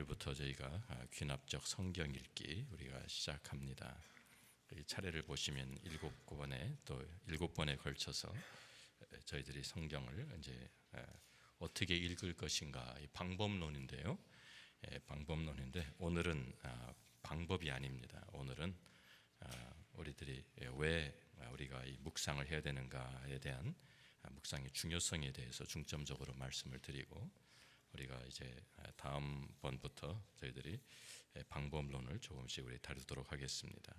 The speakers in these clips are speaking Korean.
오늘부터 저희가 귀납적 성경 읽기 우리가 시작합니다. 이 차례를 보시면 7권에 또 7번에 걸쳐서 저희들이 성경을 이제 어떻게 읽을 것인가 이 방법론인데요. 방법론인데 오늘은 방법이 아닙니다. 오늘은 우리들이 왜 우리가 이 묵상을 해야 되는가에 대한 묵상의 중요성에 대해서 중점적으로 말씀을 드리고 우리가 이제 다음 번부터 저희들이 방법론을 조금씩 우리 다루도록 하겠습니다.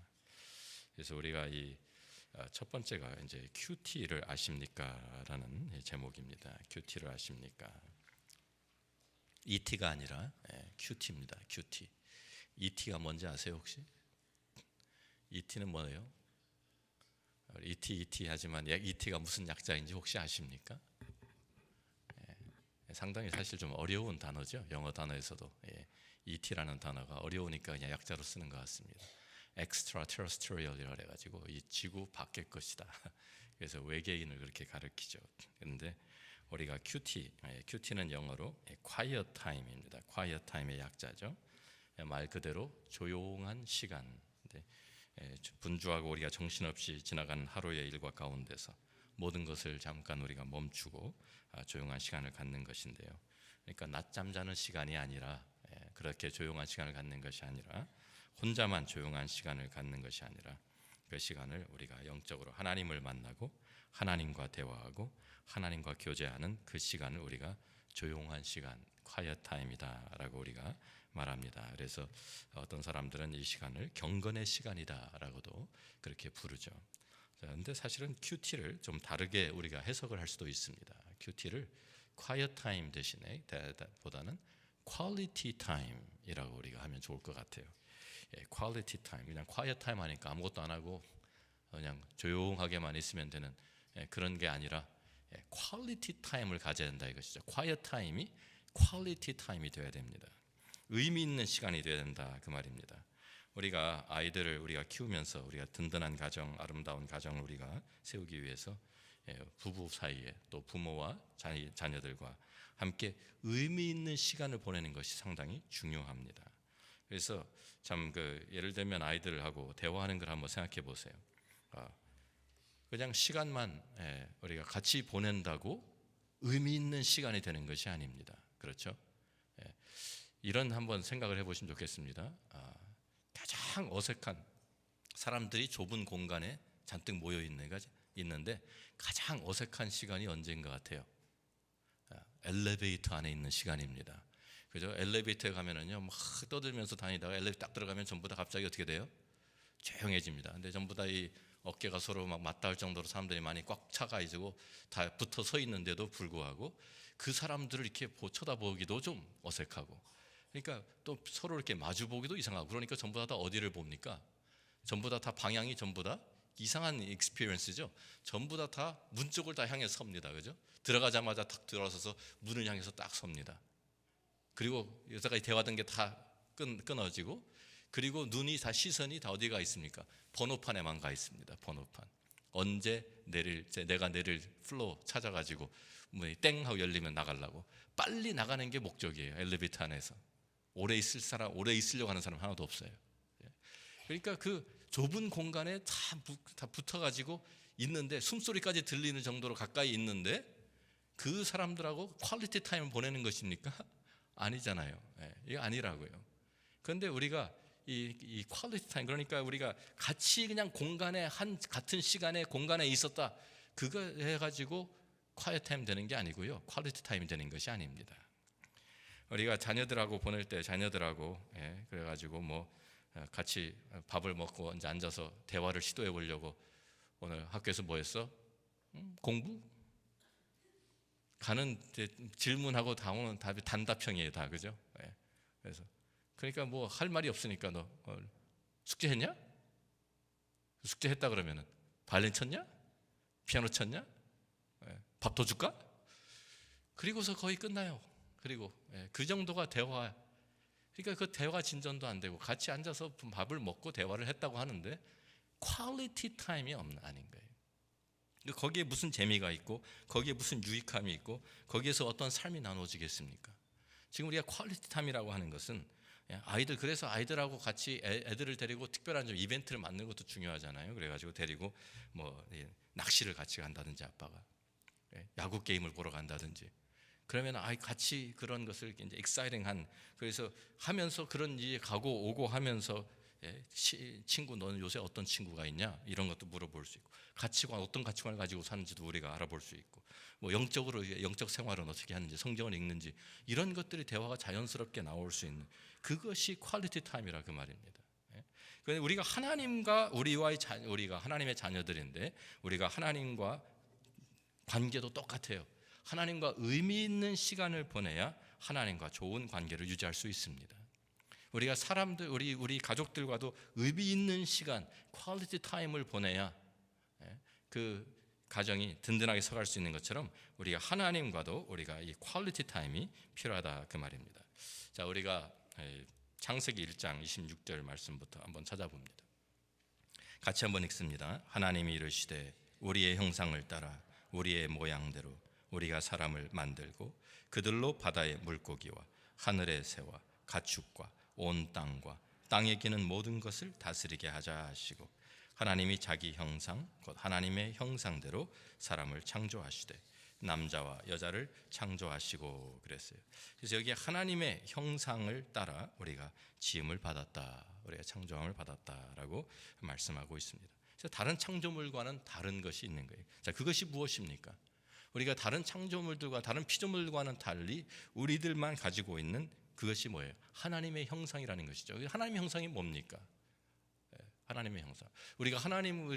그래서 우리가 이 첫 번째가 이제 QT를 아십니까?라는 제목입니다. QT를 아십니까? ET가 아니라 QT입니다. QT. ET가 뭔지 아세요 혹시? ET는 뭐예요? ET 하지만 ET가 무슨 약자인지 혹시 아십니까? 상당히 사실 좀 어려운 단어죠. 영어 단어에서도 ET라는 단어가 어려우니까 그냥 약자로 쓰는 것 같습니다. Extraterrestrial이라 해가지고 이 지구 밖의 것이다. 그래서 외계인을 그렇게 가리키죠. 그런데 우리가 QT는 영어로 Quiet Time입니다. Quiet Time의 약자죠. 말 그대로 조용한 시간. 분주하고 우리가 정신없이 지나가는 하루의 일과 가운데서 모든 것을 잠깐 우리가 멈추고 조용한 시간을 갖는 것인데요. 그러니까 낮잠 자는 시간이 아니라 그렇게 조용한 시간을 갖는 것이 아니라 혼자만 조용한 시간을 갖는 것이 아니라 그 시간을 우리가 영적으로 하나님을 만나고 하나님과 대화하고 하나님과 교제하는 그 시간을 우리가 조용한 시간, quiet time이다라고 우리가 말합니다. 그래서 어떤 사람들은 이 시간을 경건의 시간이다라고도 그렇게 부르죠. 그런데 사실은 QT를 좀 다르게 우리가 해석을 할 수도 있습니다. QT를 quiet time 대신에 보다는 quality time이라고 우리가 하면 좋을 것 같아요. quality time, 그냥 quiet time 하니까 아무것도 안 하고 그냥 조용하게만 있으면 되는 그런 게 아니라 quality time을 가져야 된다 이것이죠. quiet time이 quality time이 되어야 됩니다. 의미 있는 시간이 되어야 된다 그 말입니다. 우리가 아이들을 우리가 키우면서 우리가 든든한 가정, 아름다운 가정을 우리가 세우기 위해서 부부 사이에 또 부모와 자녀들과 함께 의미 있는 시간을 보내는 것이 상당히 중요합니다. 그래서 참 예를 들면 아이들하고 대화하는 걸 한번 생각해 보세요. 그냥 시간만 우리가 같이 보낸다고 의미 있는 시간이 되는 것이 아닙니다. 그렇죠? 이런 한번 생각을 해보시면 좋겠습니다. 가장 어색한 사람들이 좁은 공간에 잔뜩 모여 있는데 가장 어색한 시간이 언제인 것 같아요? 엘리베이터 안에 있는 시간입니다. 그죠? 엘리베이터에 가면은요, 막 떠들면서 다니다가 엘리베이터 딱 들어가면 전부 다 갑자기 어떻게 돼요? 조용해집니다. 근데 전부 다 이 어깨가 서로 막 맞닿을 정도로 사람들이 많이 꽉 차가지고 다 붙어 서 있는데도 불구하고 그 사람들을 이렇게 쳐다보기도 좀 어색하고, 그러니까 또 서로 이렇게 마주 보기도 이상하고, 그러니까 전부 다 어디를 봅니까? 전부 다 방향이 전부 다 이상한 익스피리언스죠. 전부 다 문 쪽을 다 향해 섭니다. 그죠? 들어가자마자 탁 들어서서 문을 향해서 딱 섭니다. 그리고 여자가 대화하던 게 다 끊어지고, 그리고 눈이 다 시선이 다 어디가 있습니까? 번호판에만 가 있습니다. 번호판. 언제 내가 내릴 플로어 찾아가지고 문이 땡 하고 열리면 나가려고 빨리 나가는 게 목적이에요. 엘리베이터 안에서 오래 있으려고 하는 사람 하나도 없어요. 그러니까 그 좁은 공간에 다 붙어가지고 있는데 숨소리까지 들리는 정도로 가까이 있는데 그 사람들하고 퀄리티 타임을 보내는 것입니까? 아니잖아요. 이거 아니라고요. 그런데 우리가 이 퀄리티 타임, 그러니까 우리가 같이 그냥 공간에 같은 시간에 공간에 있었다, 그거 해가지고 quiet 타임 되는 게 아니고요, 퀄리티 타임이 되는 것이 아닙니다. 우리가 자녀들하고 보낼 때 자녀들하고 그래가지고 뭐 같이 밥을 먹고 이제 앉아서 대화를 시도해 보려고, 오늘 학교에서 뭐 했어? 공부? 가는 질문하고 나오는 답이 단답형이에요, 다. 그죠? 그래서 그러니까 뭐 할 말이 없으니까 너 숙제했냐? 숙제했다 그러면은 바이올린 쳤냐? 피아노 쳤냐? 밥 더 줄까? 그리고서 거의 끝나요. 그리고 그 정도가 대화. 그러니까 그 대화 진전도 안 되고 같이 앉아서 밥을 먹고 대화를 했다고 하는데 퀄리티 타임이 아닌 거예요. 거기에 무슨 재미가 있고 거기에 무슨 유익함이 있고 거기에서 어떤 삶이 나눠지겠습니까? 지금 우리가 퀄리티 타임이라고 하는 것은 아이들, 그래서 아이들하고 같이 애들을 데리고 특별한 좀 이벤트를 만드는 것도 중요하잖아요. 그래가지고 데리고 뭐 낚시를 같이 간다든지, 아빠가 야구 게임을 보러 간다든지, 그러면 아이 같이 그런 것을 이제 익사이팅한, 그래서 하면서 그런 일이 가고 오고 하면서 친구 너는 요새 어떤 친구가 있냐 이런 것도 물어볼 수 있고, 가치관 어떤 가치관을 가지고 사는지도 우리가 알아볼 수 있고, 뭐 영적으로 영적 생활은 어떻게 하는지, 성경을 읽는지, 이런 것들이 대화가 자연스럽게 나올 수 있는, 그것이 퀄리티 타임이라 그 말입니다. 그런데 우리가 하나님과 우리가 하나님의 자녀들인데, 우리가 하나님과 관계도 똑같아요. 하나님과 의미 있는 시간을 보내야 하나님과 좋은 관계를 유지할 수 있습니다. 우리가 사람들, 우리 가족들과도 의미 있는 시간, 퀄리티 타임을 보내야 그 가정이 든든하게 서갈 수 있는 것처럼, 우리가 하나님과도 우리가 이 퀄리티 타임이 필요하다 그 말입니다. 자, 우리가 창세기 1장 26절 말씀부터 한번 찾아봅니다. 같이 한번 읽습니다. 하나님이 이르시되 우리의 형상을 따라 우리의 모양대로 우리가 사람을 만들고 그들로 바다의 물고기와 하늘의 새와 가축과 온 땅과 땅에 기는 모든 것을 다스리게 하자 하시고, 하나님이 자기 형상 곧 하나님의 형상대로 사람을 창조하시되 남자와 여자를 창조하시고 그랬어요. 그래서 여기 하나님의 형상을 따라 우리가 지음을 받았다, 우리가 창조함을 받았다라고 말씀하고 있습니다. 그래서 다른 창조물과는 다른 것이 있는 거예요. 자, 그것이 무엇입니까? 우리가 다른 창조물들과 다른 피조물과는 달리 우리들만 가지고 있는 그것이 뭐예요? 하나님의 형상이라는 것이죠. 하나님의 형상이 뭡니까? 하나님의 형상. 우리가 하나님,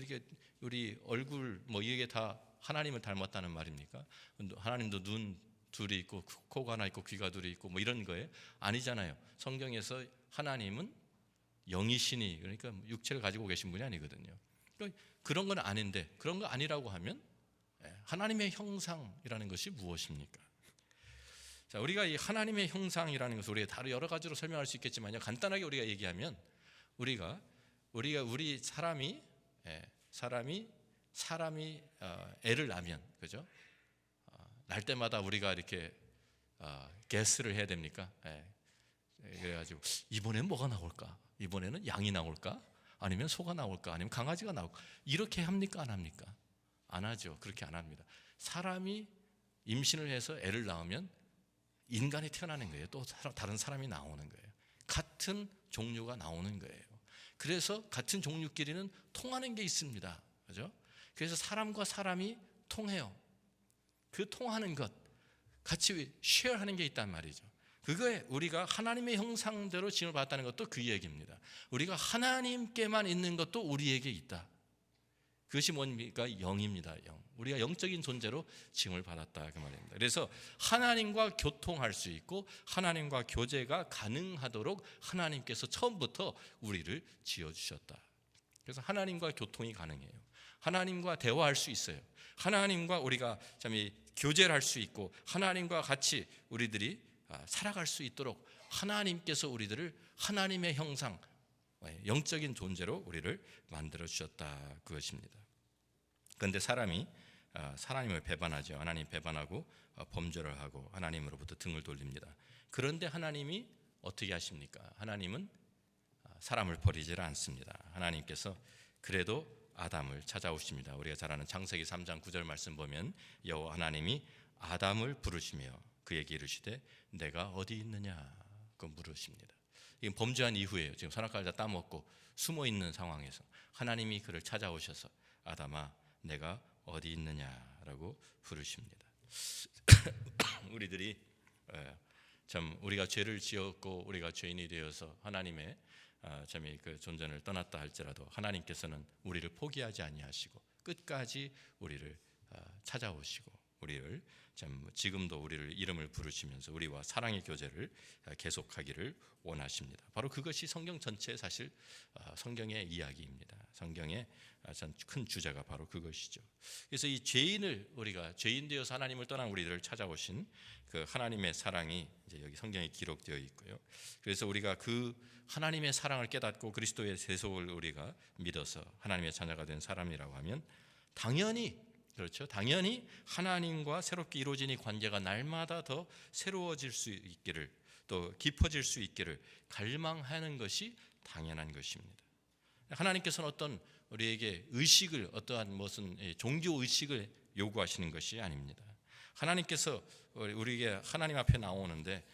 우리 얼굴 뭐 이게 다 하나님을 닮았다는 말입니까? 하나님도 눈 둘이 있고 코가 하나 있고 귀가 둘이 있고 뭐 이런 거예요? 아니잖아요. 성경에서 하나님은 영이시니, 그러니까 육체를 가지고 계신 분이 아니거든요. 그러니까 그런 건 아닌데, 그런 거 아니라고 하면 하나님의 형상이라는 것이 무엇입니까? 자, 우리가 이 하나님의 형상이라는 것을 우리가 다른 여러 가지로 설명할 수 있겠지만요, 간단하게 우리가 얘기하면, 우리 사람이 애를 낳으면, 그죠? 날 때마다 우리가 이렇게 게스를 해야 됩니까? 그래가지고 이번엔 뭐가 나올까? 이번에는 양이 나올까? 아니면 소가 나올까? 아니면 강아지가 나올까? 이렇게 합니까? 안 합니까? 안 하죠. 그렇게 안 합니다. 사람이 임신을 해서 애를 낳으면 인간이 태어나는 거예요. 또 다른 사람이 나오는 거예요. 같은 종류가 나오는 거예요. 그래서 같은 종류끼리는 통하는 게 있습니다. 그죠? 그래서 사람과 사람이 통해요. 그 통하는 것, 같이 쉐어하는 게 있단 말이죠. 그거에 우리가 하나님의 형상대로 지음을 받았다는 것도 그 얘기입니다. 우리가 하나님께만 있는 것도 우리에게 있다. 그것이 뭡니까? 영입니다. 영. 우리가 영적인 존재로 지음을 받았다 그 말입니다. 그래서 하나님과 교통할 수 있고 하나님과 교제가 가능하도록 하나님께서 처음부터 우리를 지어주셨다. 그래서 하나님과 교통이 가능해요. 하나님과 대화할 수 있어요. 하나님과 우리가 참 교제를 할 수 있고 하나님과 같이 우리들이 살아갈 수 있도록 하나님께서 우리들을 하나님의 형상, 영적인 존재로 우리를 만들어 주셨다 그것입니다. 그런데 사람이 하나님을 배반하죠. 하나님 배반하고 범죄를 하고 하나님으로부터 등을 돌립니다. 그런데 하나님이 어떻게 하십니까? 하나님은 사람을 버리질 않습니다. 하나님께서 그래도 아담을 찾아오십니다. 우리가 잘 아는 창세기 3장 9절 말씀 보면 여호와 하나님이 아담을 부르시며 그에게 이르시되 내가 어디 있느냐 그 물으십니다. 이건 범죄한 이후에요. 지금 선악과를 다 따먹고 숨어 있는 상황에서 하나님이 그를 찾아오셔서 아담아 내가 어디 있느냐라고 부르십니다. 우리들이 참 우리가 죄를 지었고 우리가 죄인이 되어서 하나님의 참 그 존재를 떠났다 할지라도 하나님께서는 우리를 포기하지 아니하시고 끝까지 우리를 찾아오시고 우리를 참 지금도 우리를 이름을 부르시면서 우리와 사랑의 교제를 계속하기를 원하십니다. 바로 그것이 성경 전체의 사실 성경의 이야기입니다. 성경의 큰 주제가 바로 그것이죠. 그래서 이 우리가 죄인 되어서 하나님을 떠난 우리들을 찾아오신 그 하나님의 사랑이 이제 여기 성경에 기록되어 있고요. 그래서 우리가 그 하나님의 사랑을 깨닫고 그리스도의 세속을 우리가 믿어서 하나님의 자녀가 된 사람이라고 하면 당연히 하나님과 새롭게 이루어진 이 관계가 날마다 더 새로워질 수 있기를, 또 깊어질 수 있기를 갈망하는 것이 당연한 것입니다. 하나님께서는 어떤 우리에게 의식을, 어떠한 무슨 종교 의식을 요구하시는 것이 아닙니다. 하나님께서 우리에게 하나님 앞에 나오는데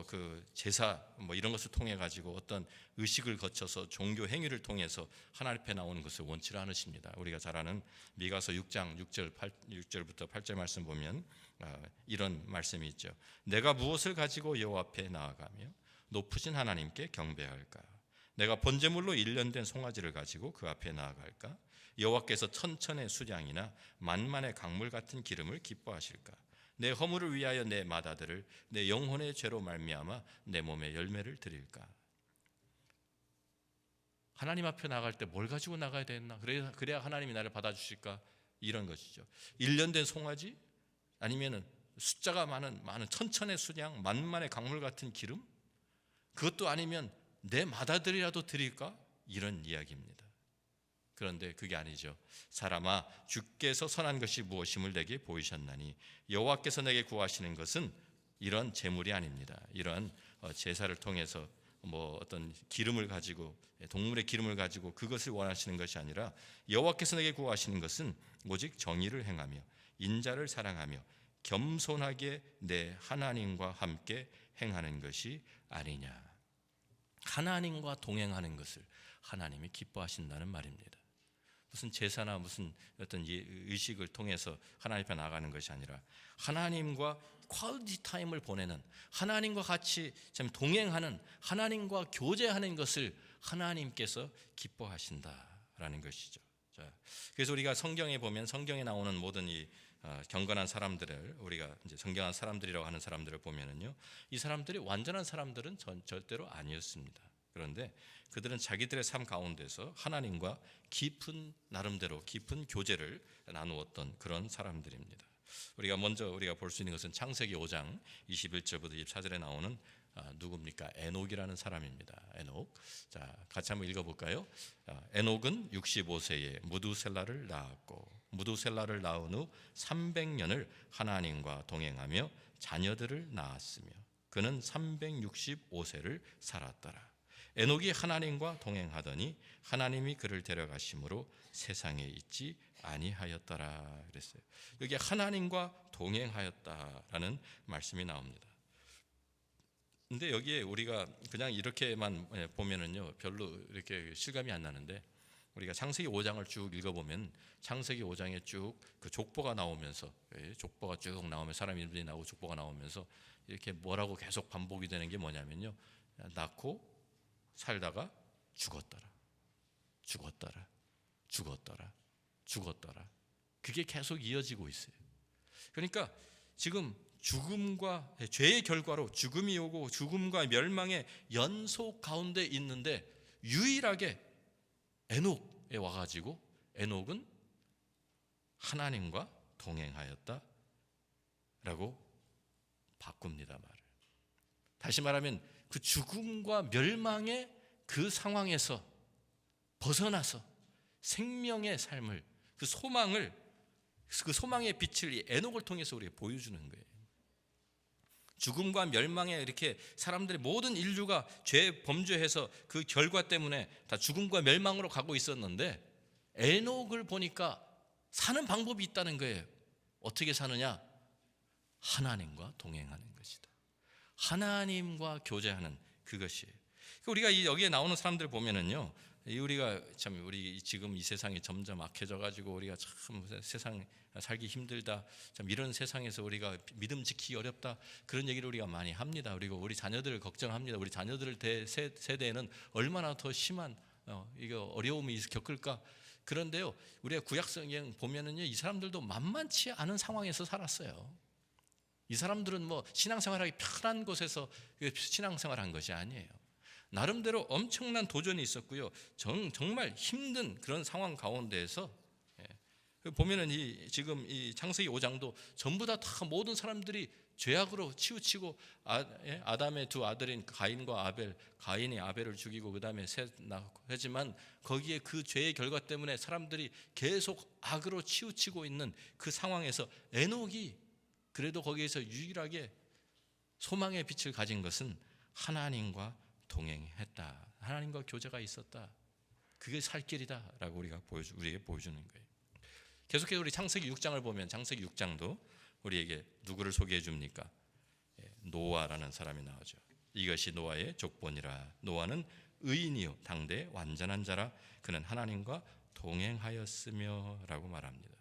그 제사 이런 것을 통해 가지고 어떤 의식을 거쳐서 종교 행위를 통해서 하나님 앞에 나오는 것을 원치 않으십니다. 우리가 잘 아는 미가서 6장 6절부터 8절 말씀 보면 이런 말씀이 있죠. 내가 무엇을 가지고 여호와 앞에 나아가며 높으신 하나님께 경배할까? 내가 번제물로 일련된 송아지를 가지고 그 앞에 나아갈까? 여호와께서 천천의 수량이나 만만의 강물 같은 기름을 기뻐하실까? 내 허물을 위하여 내 맏아들을 내 영혼의 죄로 말미암아 내 몸에 열매를 드릴까? 하나님 앞에 나갈 때 뭘 가지고 나가야 되나? 그래야 하나님이 나를 받아주실까? 이런 것이죠. 일련된 송아지? 아니면은 숫자가 많은 천천의 수량, 만만의 강물 같은 기름? 그것도 아니면 내 맏아들이라도 드릴까? 이런 이야기입니다. 그런데 그게 아니죠. 사람아, 주께서 선한 것이 무엇임을 내게 보이셨나니 여호와께서 내게 구하시는 것은 이런 제물이 아닙니다. 이런 제사를 통해서 어떤 기름을 가지고, 동물의 기름을 가지고 그것을 원하시는 것이 아니라 여호와께서 내게 구하시는 것은 오직 정의를 행하며 인자를 사랑하며 겸손하게 내 하나님과 함께 행하는 것이 아니냐. 하나님과 동행하는 것을 하나님이 기뻐하신다는 말입니다. 무슨 제사나 무슨 어떤 의식을 통해서 하나님 앞에 나가는 것이 아니라 하나님과 퀄리티 타임을 보내는, 하나님과 같이 동행하는, 하나님과 교제하는 것을 하나님께서 기뻐하신다라는 것이죠. 그래서 우리가 성경에 보면, 성경에 나오는 모든 이 경건한 사람들을, 우리가 이제 성경한 사람들이라고 하는 사람들을 보면은요, 이 사람들이 완전한 사람들은 절대로 아니었습니다. 그런데 그들은 자기들의 삶 가운데서 하나님과 깊은, 나름대로 깊은 교제를 나누었던 그런 사람들입니다. 우리가 먼저 볼 수 있는 것은 창세기 5장 21절부터 24절에 나오는 누굽니까? 에녹이라는 사람입니다. 에녹. 자, 같이 한번 읽어볼까요? 에녹은 65세에 무두셀라를 낳았고 무두셀라를 낳은 후 300년을 하나님과 동행하며 자녀들을 낳았으며 그는 365세를 살았더라. 에녹이 하나님과 동행하더니 하나님이 그를 데려가심으로 세상에 있지 아니하였더라 그랬어요. 여기 하나님과 동행하였다라는 말씀이 나옵니다. 근데 여기에 우리가 그냥 이렇게만 보면은요, 별로 이렇게 실감이 안 나는데, 우리가 창세기 5장을 쭉 읽어보면 창세기 5장에 쭉 그 족보가 나오면서, 족보가 쭉 나오면 사람 이름들이 나오고 족보가 나오면서 이렇게 뭐라고 계속 반복이 되는 게 뭐냐면요, 낳고 살다가 죽었더라, 죽었더라, 죽었더라, 죽었더라. 그게 계속 이어지고 있어요. 그러니까 지금 죽음과 죄의 결과로 죽음이 오고 죽음과 멸망의 연속 가운데 있는데 유일하게 에녹에 와가지고 에녹은 하나님과 동행하였다라고 바꿉니다, 말을. 다시 말하면 그 죽음과 멸망의 그 상황에서 벗어나서 생명의 삶을, 그 소망을, 그 소망의 빛을 이 에녹을 통해서 우리에게 보여주는 거예요. 죽음과 멸망에 이렇게 사람들의 모든 인류가 죄 범죄해서 그 결과 때문에 다 죽음과 멸망으로 가고 있었는데 에녹을 보니까 사는 방법이 있다는 거예요. 어떻게 사느냐? 하나님과 동행하는 것이다. 하나님과 교제하는 그것이에요. 우리가 여기에 나오는 사람들 보면은요, 우리가 참 우리 지금 이 세상이 점점 악해져 가지고 우리가 참 세상 살기 힘들다, 참 이런 세상에서 우리가 믿음 지키기 어렵다, 그런 얘기를 우리가 많이 합니다. 그리고 우리 자녀들을 걱정합니다. 우리 자녀들 세대에는 얼마나 더 심한 이거 어려움이 겪을까. 그런데요, 우리가 구약성경 보면은요, 이 사람들도 만만치 않은 상황에서 살았어요. 이 사람들은 신앙생활하기 편한 곳에서 신앙생활한 것이 아니에요. 나름대로 엄청난 도전이 있었고요. 정말 힘든 그런 상황 가운데에서 보면은 지금 이 창세기 5장도 전부 다 모든 사람들이 죄악으로 치우치고 아담의 두 아들인 가인과 아벨, 가인이 아벨을 죽이고 그 다음에 셋 낳고 하지만 거기에 그 죄의 결과 때문에 사람들이 계속 악으로 치우치고 있는 그 상황에서 에녹이 그래도 거기에서 유일하게 소망의 빛을 가진 것은 하나님과 동행했다. 하나님과 교제가 있었다. 그게 살 길이다라고 우리에게 보여주는 거예요. 계속해서 우리 창세기 6장을 보면 창세기 6장도 우리에게 누구를 소개해 줍니까? 노아라는 사람이 나오죠. 이것이 노아의 족본이라. 노아는 의인이요 당대 완전한 자라. 그는 하나님과 동행하였으며 라고 말합니다.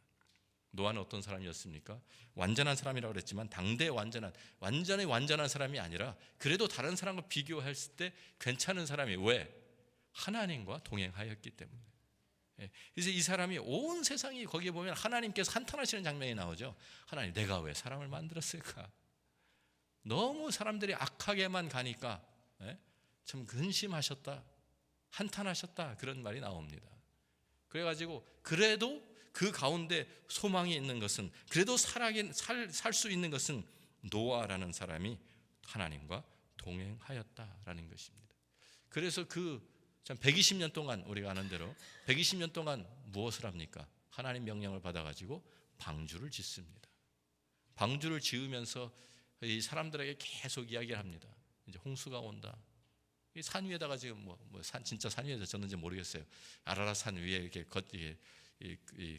노아는 어떤 사람이었습니까? 완전한 사람이라고 그랬지만 당대 완전히 완전한 사람이 아니라 그래도 다른 사람과 비교했을 때 괜찮은 사람이. 왜? 하나님과 동행하였기 때문에. 그래서 이 사람이 온 세상이 거기에 보면 하나님께서 한탄하시는 장면이 나오죠. 하나님, 내가 왜 사람을 만들었을까? 너무 사람들이 악하게만 가니까 참 근심하셨다, 한탄하셨다, 그런 말이 나옵니다. 그래가지고 그래도 그 가운데 소망이 있는 것은, 그래도 살 수 있는 것은 노아라는 사람이 하나님과 동행하였다라는 것입니다. 그래서 참 120년 동안 우리가 아는 대로 120년 동안 무엇을 합니까? 하나님 명령을 받아가지고 방주를 짓습니다. 방주를 지으면서 이 사람들에게 계속 이야기를 합니다. 이제 홍수가 온다. 이 산 위에다가 지금 진짜 산 위에서 졌는지 모르겠어요. 아라라 산 위에 이렇게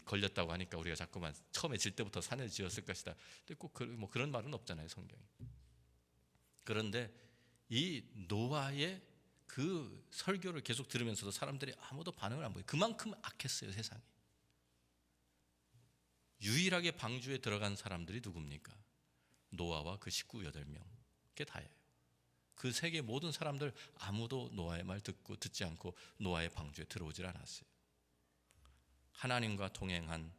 걸렸다고 하니까 우리가 자꾸만 처음에 질 때부터 산을 지었을 것이다. 근데 꼭 그런 말은 없잖아요, 성경에. 그런데 이 노아의 그 설교를 계속 들으면서도 사람들이 아무도 반응을 안 보여요. 그만큼 악했어요, 세상이. 유일하게 방주에 들어간 사람들이 누굽니까? 노아와 그 식구 8명. 그게 다예요. 그 세계 모든 사람들 아무도 노아의 말 듣지 않고 노아의 방주에 들어오질 않았어요. 하나님과 동행한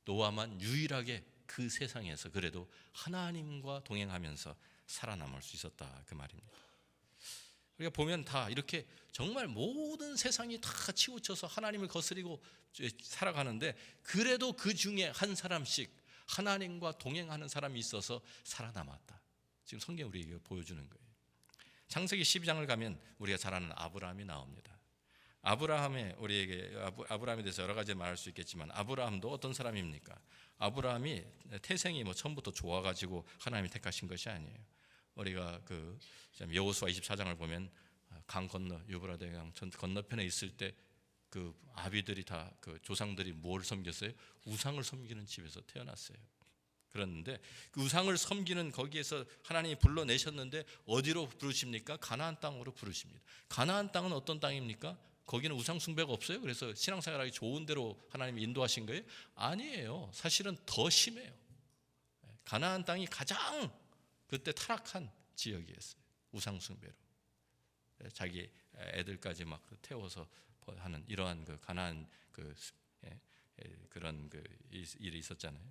노아만 유일하게 그 세상에서 그래도 하나님과 동행하면서 살아남을 수 있었다, 그 말입니다. 우리가 보면 다 이렇게 정말 모든 세상이 다 치우쳐서 하나님을 거스리고 살아가는데 그래도 그 중에 한 사람씩 하나님과 동행하는 사람이 있어서 살아남았다. 지금 성경이 우리에게 보여주는 거예요. 창세기 12장을 가면 우리가 잘 아는 아브라함이 나옵니다. 아브라함에 대해서 여러 가지 말할 수 있겠지만 아브라함도 어떤 사람입니까? 아브라함이 태생이 처음부터 좋아가지고 하나님이 택하신 것이 아니에요. 우리가 여호수아 24장을 보면 강 건너 유브라데 강 건너편에 있을 때 그 아비들이 다 그 조상들이 뭘 섬겼어요? 우상을 섬기는 집에서 태어났어요. 그랬는데 그 우상을 섬기는 거기에서 하나님이 불러내셨는데 어디로 부르십니까? 가나안 땅으로 부르십니다. 가나안 땅은 어떤 땅입니까? 거기는 우상 숭배가 없어요. 그래서 신앙생활하기 좋은 대로 하나님이 인도하신 거예요? 아니에요. 사실은 더 심해요. 가나안 땅이 가장 그때 타락한 지역이었어요. 우상 숭배로 자기 애들까지 막 태워서 하는 이러한 그 가나안 그런 일이 있었잖아요.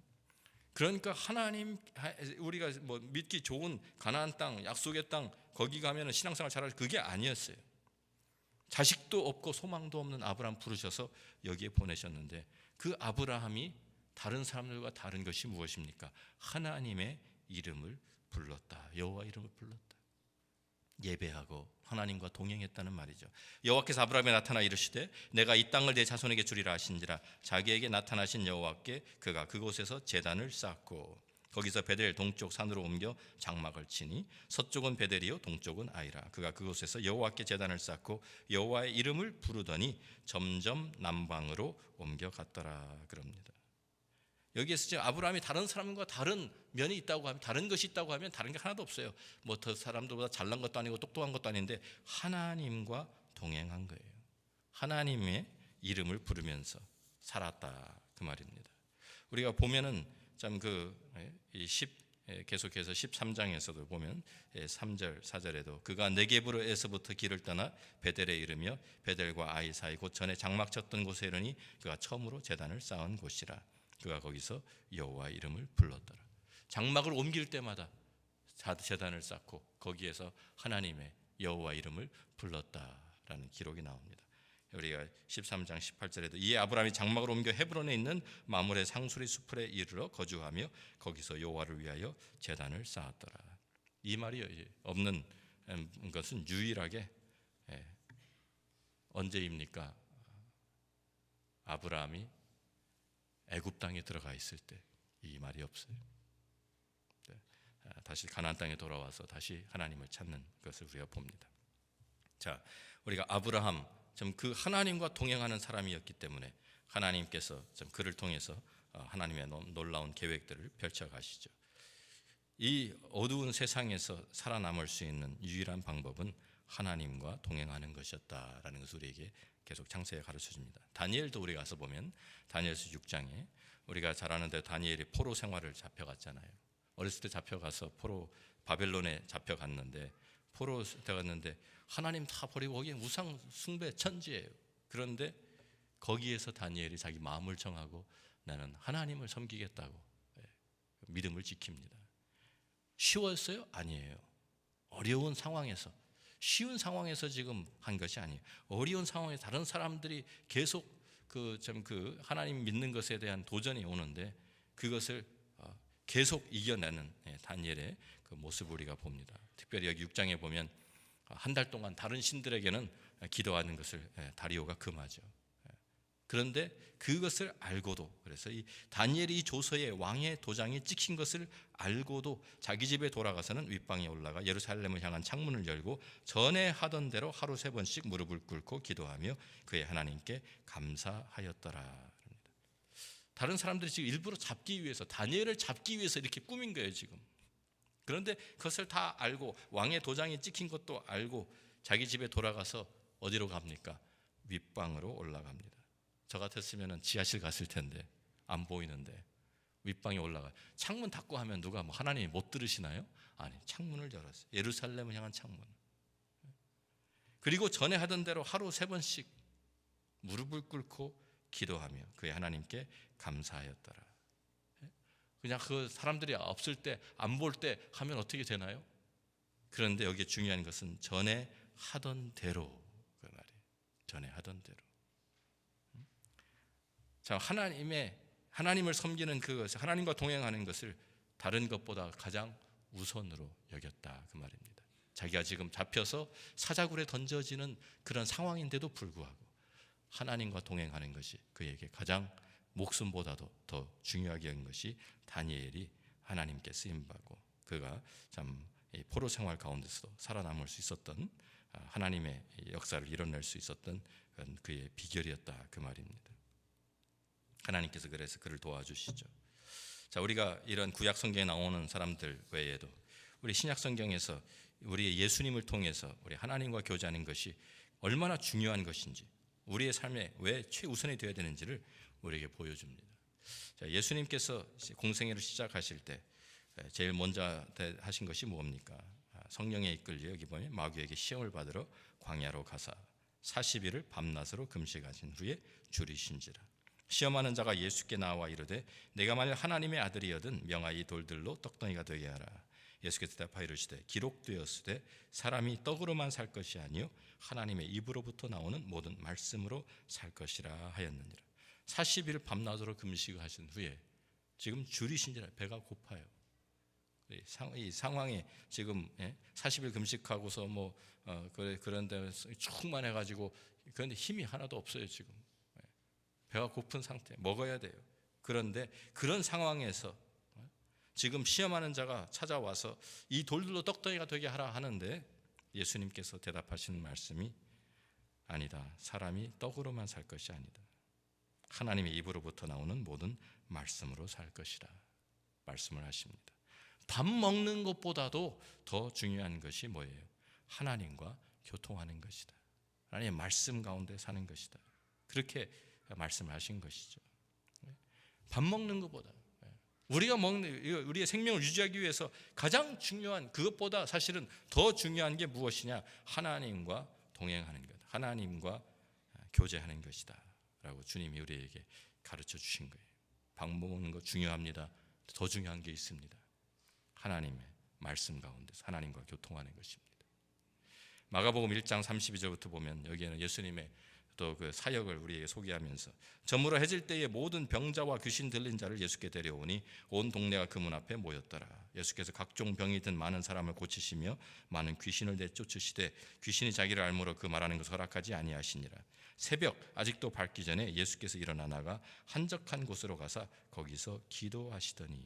그러니까 하나님, 우리가 믿기 좋은 가나안 땅, 약속의 땅, 거기 가면은 신앙생활 잘할 그게 아니었어요. 자식도 없고 소망도 없는 아브라함 부르셔서 여기에 보내셨는데 그 아브라함이 다른 사람들과 다른 것이 무엇입니까? 하나님의 이름을 불렀다. 여호와 이름을 불렀다. 예배하고 하나님과 동행했다는 말이죠. 여호와께서 아브라함에 나타나 이르시되 내가 이 땅을 내 자손에게 주리라 하신지라. 자기에게 나타나신 여호와께 그가 그곳에서 제단을 쌓고 거기서 베델 동쪽 산으로 옮겨 장막을 치니 서쪽은 베델이요 동쪽은 아이라. 그가 그곳에서 여호와께 제단을 쌓고 여호와의 이름을 부르더니 점점 남방으로 옮겨갔더라 그럽니다. 여기에서 지금 아브라함이 다른 사람과 다른 면이 있다고 하면, 다른 것이 있다고 하면 다른 게 하나도 없어요. 더 사람들보다 잘난 것도 아니고 똑똑한 것도 아닌데 하나님과 동행한 거예요. 하나님의 이름을 부르면서 살았다, 그 말입니다. 우리가 보면은 참 계속해서 13장에서도 보면 3절 4절에도 그가 네게브에서부터 길을 떠나 베델에 이르며 베델과 아이 사이 곧 전에 장막 쳤던 곳에 이르니 그가 처음으로 제단을 쌓은 곳이라. 그가 거기서 여호와 이름을 불렀더라. 장막을 옮길 때마다 제단을 쌓고 거기에서 하나님의 여호와 이름을 불렀다라는 기록이 나옵니다. 우리가 13장 18절에도 이에 아브라함이 장막을 옮겨 헤브론에 있는 마므레 상수리 숲에 이르러 거주하며 거기서 여호와를 위하여 제단을 쌓았더라. 이 말이 없는 것은 유일하게 언제입니까? 아브라함이 애굽 땅에 들어가 있을 때 이 말이 없어요. 다시 가나안 땅에 돌아와서 다시 하나님을 찾는 것을 우리가 봅니다. 자, 우리가 아브라함 그 하나님과 동행하는 사람이었기 때문에 하나님께서 그를 통해서 하나님의 놀라운 계획들을 펼쳐 가시죠. 이 어두운 세상에서 살아남을 수 있는 유일한 방법은 하나님과 동행하는 것이었다라는 것을 우리에게 계속 창세에 가르쳐 줍니다. 다니엘도 우리 가서 보면 다니엘서 6장에 우리가 잘 아는데 다니엘이 포로 생활을 잡혀갔잖아요. 어렸을 때 잡혀가서 바벨론에 잡혀갔는데 포로 되었는데 하나님 다 버리고 거기 우상 숭배 천지예요. 그런데 거기에서 다니엘이 자기 마음을 정하고 나는 하나님을 섬기겠다고 믿음을 지킵니다. 쉬웠어요? 아니에요. 어려운 상황에서, 쉬운 상황에서 지금 한 것이 아니에요. 어려운 상황에 다른 사람들이 계속 하나님 믿는 것에 대한 도전이 오는데 그것을 계속 이겨내는 다니엘의 그 모습을 우리가 봅니다. 특별히 여기 6장에 보면 한 달 동안 다른 신들에게는 기도하는 것을 다리오가 금하죠. 그런데 그것을 알고도, 그래서 이 다니엘이 이 조서에 왕의 도장이 찍힌 것을 알고도 자기 집에 돌아가서는 윗방에 올라가 예루살렘을 향한 창문을 열고 전에 하던 대로 하루 3번씩 무릎을 꿇고 기도하며 그의 하나님께 감사하였더라. 다른 사람들이 지금 일부러 잡기 위해서, 다니엘을 잡기 위해서 이렇게 꾸민 거예요 지금. 그런데 그것을 다 알고 왕의 도장이 찍힌 것도 알고 자기 집에 돌아가서 어디로 갑니까? 윗방으로 올라갑니다. 저 같았으면 지하실 갔을 텐데 안 보이는데 윗방에 올라가. 창문 닫고 하면 누가 하나님이 못 들으시나요? 아니, 창문을 열었어요. 예루살렘을 향한 창문. 그리고 전에 하던 대로 하루 3번씩 무릎을 꿇고 기도하며 그의 하나님께 감사하였더라. 그냥 그 사람들이 없을 때, 안 볼 때 하면 어떻게 되나요? 그런데 여기에 중요한 것은 전에 하던 대로, 그 말이에요. 전에 하던 대로. 자, 하나님을 섬기는 그것을, 하나님과 동행하는 것을 다른 것보다 가장 우선으로 여겼다, 그 말입니다. 자기가 지금 잡혀서 사자굴에 던져지는 그런 상황인데도 불구하고 하나님과 동행하는 것이 그에게 가장 목숨보다도 더 중요하게 여긴 것이 다니엘이 하나님께 쓰임받고 그가 참 포로 생활 가운데서도 살아남을 수 있었던, 하나님의 역사를 이뤄낼 수 있었던 그의 비결이었다, 그 말입니다. 하나님께서 그래서 그를 도와주시죠. 자, 우리가 이런 구약 성경에 나오는 사람들 외에도 우리 신약 성경에서 우리 예수님을 통해서 우리 하나님과 교제하는 것이 얼마나 중요한 것인지, 우리의 삶에 왜 최우선이 되어야 되는지를 우리에게 보여줍니다. 자, 예수님께서 공생애를 시작하실 때 제일 먼저 하신 것이 뭡니까? 성령에 이끌려 여기 보면 마귀에게 시험을 받으러 광야로 가사 40일을 밤낮으로 금식하신 후에 줄이신지라. 시험하는 자가 예수께 나와 이르되 내가 만일 하나님의 아들이여든 명하이 돌들로 떡덩이가 되게 하라. 예수께서 대답하여 이르시되 기록되었으되 사람이 떡으로만 살 것이 아니요 하나님의 입으로부터 나오는 모든 말씀으로 살 것이라 하였느니라. 40일 밤낮으로 금식하신 후에 지금 줄이신지라. 배가 고파요. 이 상황에 지금 40일 금식하고서 그런데 충만해가지고 그런데 힘이 하나도 없어요 지금. 배가 고픈 상태, 먹어야 돼요. 그런데 그런 상황에서 지금 시험하는 자가 찾아와서 이 돌들로 떡덩이가 되게 하라 하는데 예수님께서 대답하시는 말씀이 아니다. 사람이 떡으로만 살 것이 아니다. 하나님의 입으로부터 나오는 모든 말씀으로 살 것이라 말씀을 하십니다. 밥 먹는 것보다도 더 중요한 것이 뭐예요? 하나님과 교통하는 것이다. 하나님의 말씀 가운데 사는 것이다. 그렇게 말씀을 하신 것이죠. 밥 먹는 것보다 우리가 먹는, 우리의 생명을 유지하기 위해서 가장 중요한, 그것보다 사실은 더 중요한 게 무엇이냐? 하나님과 동행하는 것, 하나님과 교제하는 것이다 라고 주님이 우리에게 가르쳐 주신 거예요. 밥 먹는 것 중요합니다. 더 중요한 게 있습니다. 하나님의 말씀 가운데서 하나님과 교통하는 것입니다. 마가복음 1장 32절부터 보면 여기에는 예수님의 또 그 사역을 우리에게 소개하면서 저물어 해질 때에 모든 병자와 귀신 들린 자를 예수께 데려오니 온 동네가 그 문 앞에 모였더라. 예수께서 각종 병이 든 많은 사람을 고치시며 많은 귀신을 내쫓으시되 귀신이 자기를 알므로 그 말하는 것을 허락하지 아니하시니라. 새벽 아직도 밝기 전에 예수께서 일어나 나가 한적한 곳으로 가사 거기서 기도하시더니.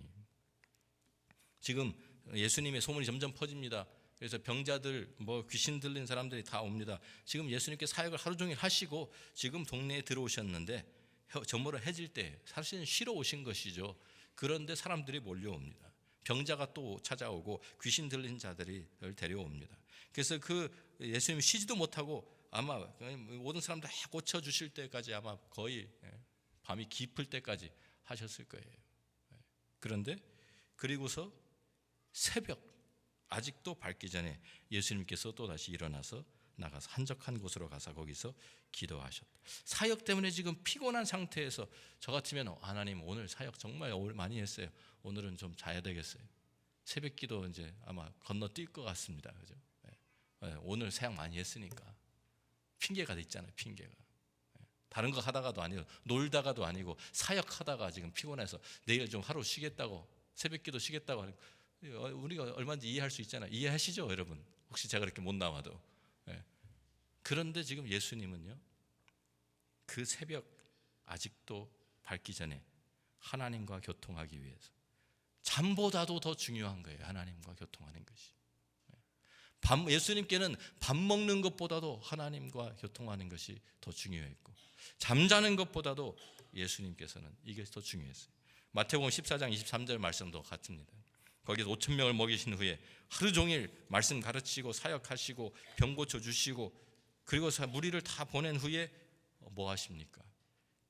지금 예수님의 소문이 점점 퍼집니다. 그래서 병자들, 귀신 들린 사람들이 다 옵니다. 지금 예수님께 사역을 하루 종일 하시고 지금 동네에 들어오셨는데 저물어 해질 때 사실은 쉬러 오신 것이죠. 그런데 사람들이 몰려옵니다. 병자가 또 찾아오고 귀신 들린 자들이 데려옵니다. 그래서 그 예수님이 쉬지도 못하고 아마 모든 사람들 다 고쳐주실 때까지 아마 거의 밤이 깊을 때까지 하셨을 거예요. 그런데 그리고서 새벽 아직도 밝기 전에 예수님께서 또다시 일어나서 나가서 한적한 곳으로 가서 거기서 기도하셨다. 사역 때문에 지금 피곤한 상태에서 저 같으면 하나님 오늘 사역 정말 많이 했어요. 오늘은 좀 자야 되겠어요. 새벽 기도 이제 아마 건너뛸 것 같습니다. 그죠? 오늘 사역 많이 했으니까 핑계가 있잖아요. 핑계가. 다른 거 하다가도 아니고 놀다가도 아니고 사역하다가 지금 피곤해서 내일 좀 하루 쉬겠다고 새벽 기도 쉬겠다고 하는 우리가 얼마든지 이해할 수 있잖아요. 이해하시죠, 여러분? 혹시 제가 그렇게 못 나와도. 그런데 지금 예수님은요, 그 새벽 아직도 밝기 전에 하나님과 교통하기 위해서 잠보다도 더 중요한 거예요. 하나님과 교통하는 것이. 예수님께는 밥 먹는 것보다도 하나님과 교통하는 것이 더 중요했고 잠자는 것보다도 예수님께서는 이게 더 중요했어요. 마태복음 14장 23절 말씀도 같습니다. 거기서 5,000명을 먹이신 후에 하루 종일 말씀 가르치고 사역하시고 병 고쳐주시고 그리고 무리를 다 보낸 후에 뭐 하십니까?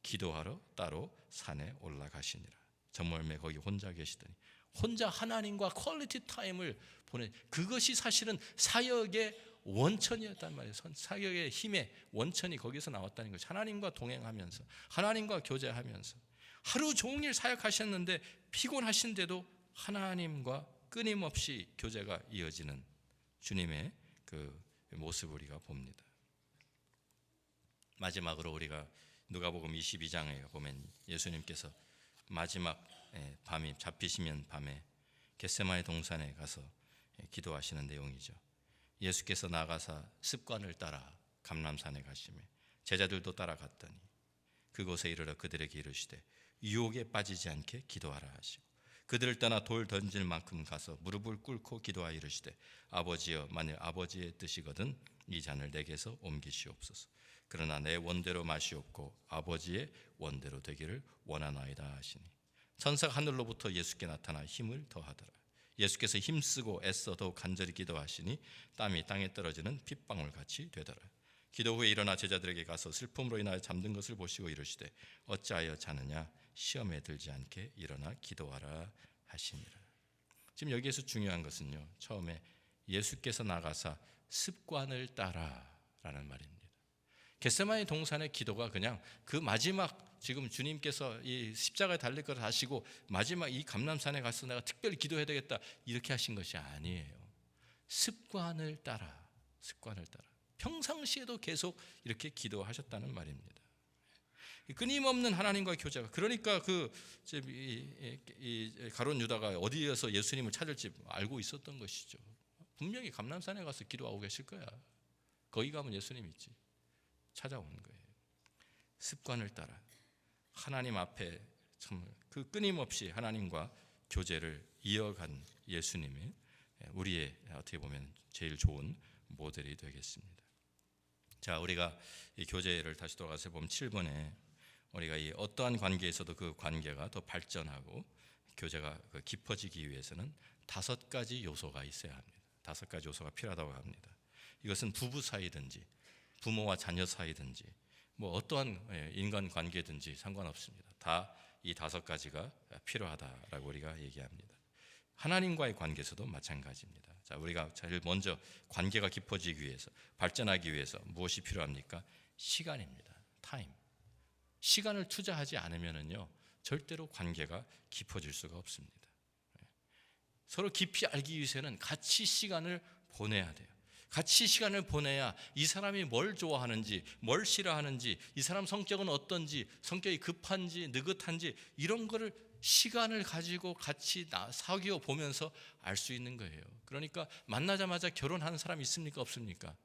기도하러 따로 산에 올라가시니라. 저물매 거기 혼자 계시더니 혼자 하나님과 퀄리티 타임을 보내. 그것이 사실은 사역의 원천이었단 말이에요. 사역의 힘의 원천이 거기서 나왔다는 것이 하나님과 동행하면서 하나님과 교제하면서 하루 종일 사역하셨는데 피곤하신데도 하나님과 끊임없이 교제가 이어지는 주님의 그 모습을 우리가 봅니다. 마지막으로 우리가 누가복음 22장에 보면 예수님께서 마지막 밤이 잡히시면 밤에 겟세마네 동산에 가서 기도하시는 내용이죠. 예수께서 나가사 습관을 따라 감람산에 가시며 제자들도 따라갔더니 그곳에 이르러 그들에게 이르시되 유혹에 빠지지 않게 기도하라 하시고 그들을 떠나 돌 던질 만큼 가서 무릎을 꿇고 기도하여 이르시되 아버지여 만일 아버지의 뜻이거든 이 잔을 내게서 옮기시옵소서. 그러나 내 원대로 마시옵고 아버지의 원대로 되기를 원하나이다 하시니 천사가 하늘로부터 예수께 나타나 힘을 더하더라. 예수께서 힘쓰고 애써 더욱 간절히 기도하시니 땀이 땅에 떨어지는 핏방울같이 되더라. 기도 후에 일어나 제자들에게 가서 슬픔으로 인하여 잠든 것을 보시고 이르시되 어찌하여 자느냐 시험에 들지 않게 일어나 기도하라 하시니라. 지금 여기에서 중요한 것은요, 처음에 예수께서 나가사 습관을 따라라는 말입니다. 겟세마네 동산의 기도가 그냥 그 마지막 지금 주님께서 이 십자가에 달릴 걸 아시고 마지막 이 감람산에 가서 내가 특별히 기도해야 되겠다 이렇게 하신 것이 아니에요. 습관을 따라 평상시에도 계속 이렇게 기도하셨다는 말입니다. 끊임없는 하나님과의 교제가, 그러니까 이 가룟 유다가 어디에서 예수님을 찾을지 알고 있었던 것이죠. 분명히 감람산에 가서 기도하고 계실 거야. 거기 가면 예수님 있지. 찾아오는 거예요. 습관을 따라 하나님 앞에 참 그 끊임없이 하나님과 교제를 이어간 예수님이 우리의 어떻게 보면 제일 좋은 모델이 되겠습니다. 자, 우리가 이 교제를 다시 돌아가서 보면 7번에 우리가 이 어떠한 관계에서도 그 관계가 더 발전하고 교제가 깊어지기 위해서는 5가지 요소가 있어야 합니다. 5가지 요소가 필요하다고 합니다. 이것은 부부 사이든지 부모와 자녀 사이든지 뭐 어떠한 인간 관계든지 상관없습니다. 다 이 5가지가 필요하다라고 우리가 얘기합니다. 하나님과의 관계에서도 마찬가지입니다. 자, 우리가 제일 먼저 관계가 깊어지기 위해서, 발전하기 위해서 무엇이 필요합니까? 시간입니다. 타임. 시간을 투자하지 않으면은요, 절대로 관계가 깊어질 수가 없습니다. 서로 깊이 알기 위해서는 같이 시간을 보내야 돼요. 같이 시간을 보내야 이 사람이 뭘 좋아하는지, 뭘 싫어하는지, 이 사람 성격은 어떤지, 성격이 급한지 느긋한지 이런 거를 시간을 가지고 같이 사귀어 보면서 알 수 있는 거예요. 그러니까 만나자마자 결혼하는 사람 있습니까? 없습니까?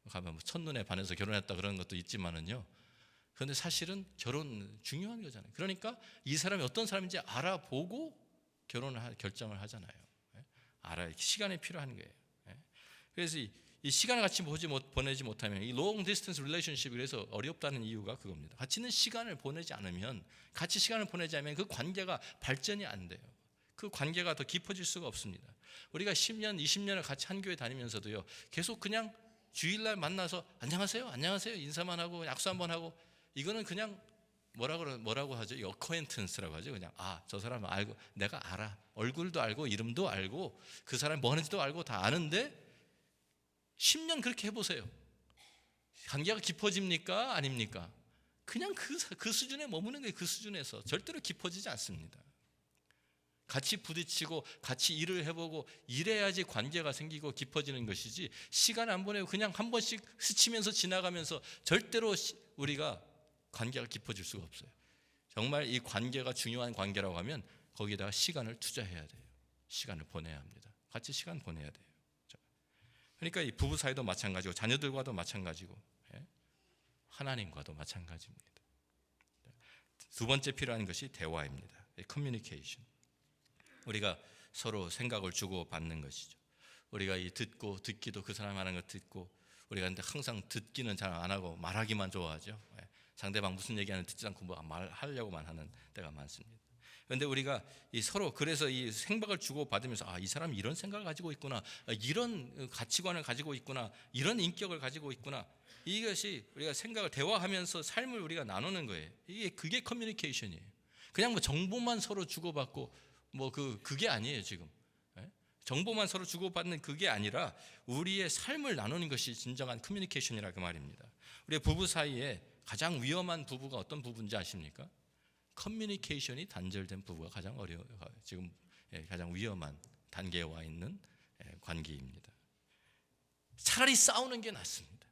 가면 첫눈에 반해서 결혼했다 그런 것도 있지만은요. 그런데 사실은 결혼 중요한 거잖아요. 그러니까 이 사람이 어떤 사람인지 알아보고 결정을 하잖아요. 알아야 시간이 필요한 거예요. 그래서 이 시간을 같이 보내지 못하면 이 long distance relationship 그래서 어렵다는 이유가 그겁니다. 같이 있는 시간을 보내지 않으면 같이 시간을 보내지 않으면 그 관계가 발전이 안 돼요. 그 관계가 더 깊어질 수가 없습니다. 우리가 10년, 20년을 같이 한 교회 다니면서도요. 계속 그냥 주일날 만나서 안녕하세요, 안녕하세요 인사만 하고 약수 한번 하고 이거는 그냥 뭐라고 하죠? 어커엔턴스라고 하죠. 그냥 저 사람 알고 내가 알아. 얼굴도 알고 이름도 알고 그 사람이 뭐 하는지도 알고 다 아는데 10년 그렇게 해보세요. 관계가 깊어집니까? 아닙니까? 그냥 그 수준에 머무는 거예요. 그 수준에서 절대로 깊어지지 않습니다. 같이 부딪히고 같이 일을 해보고 이래야지 관계가 생기고 깊어지는 것이지 시간 안 보내고 그냥 한 번씩 스치면서 지나가면서 절대로 우리가 관계가 깊어질 수가 없어요. 정말 이 관계가 중요한 관계라고 하면 거기다가 시간을 투자해야 돼요. 시간을 보내야 합니다. 같이 시간 보내야 돼요. 그러니까 이 부부 사이도 마찬가지고 자녀들과도 마찬가지고 하나님과도 마찬가지입니다. 두 번째 필요한 것이 대화입니다. 커뮤니케이션. 우리가 서로 생각을 주고받는 것이죠. 우리가 이 듣기도 그 사람 하는 거 듣고 우리가 근데 항상 듣기는 잘 안 하고 말하기만 좋아하죠. 상대방 무슨 얘기하는 듣지 않고 뭐 말하려고만 하는 때가 많습니다. 그런데 우리가 이 서로 그래서 이 생각을 주고받으면서 이 사람이 이런 생각을 가지고 있구나, 이런 가치관을 가지고 있구나, 이런 인격을 가지고 있구나. 이것이 우리가 생각을 대화하면서 삶을 우리가 나누는 거예요. 그게 커뮤니케이션이에요. 그냥 뭐 정보만 서로 주고받고 뭐 그게 아니에요 지금. 정보만 서로 주고받는 그게 아니라 우리의 삶을 나누는 것이 진정한 커뮤니케이션이라 그 말입니다. 우리 부부 사이에 가장 위험한 부부가 어떤 부부인지 아십니까? 커뮤니케이션이 단절된 부부가 가장 지금 가장 위험한 단계에 와 있는 관계입니다. 차라리 싸우는 게 낫습니다.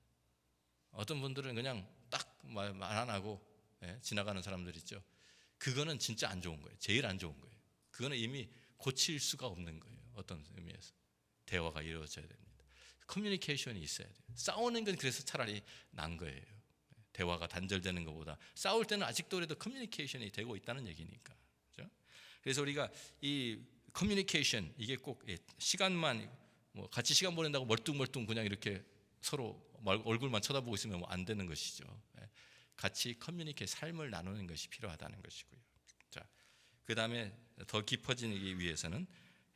어떤 분들은 그냥 딱 말 안 하고 지나가는 사람들 있죠. 그거는 진짜 안 좋은 거예요. 제일 안 좋은 거예요. 그거는 이미 고칠 수가 없는 거예요. 어떤 의미에서 대화가 이루어져야 됩니다. 커뮤니케이션이 있어야 돼요. 싸우는 건 그래서 차라리 난 거예요. 대화가 단절되는 것보다 싸울 때는 아직도 그래도 커뮤니케이션이 되고 있다는 얘기니까. 그렇죠? 그래서 우리가 이 커뮤니케이션 이게 꼭 시간만 뭐 같이 시간 보낸다고 멀뚱멀뚱 그냥 이렇게 서로 얼굴만 쳐다보고 있으면 안 되는 것이죠. 같이 삶을 나누는 것이 필요하다는 것이고요. 자, 그다음에 더 깊어지기 위해서는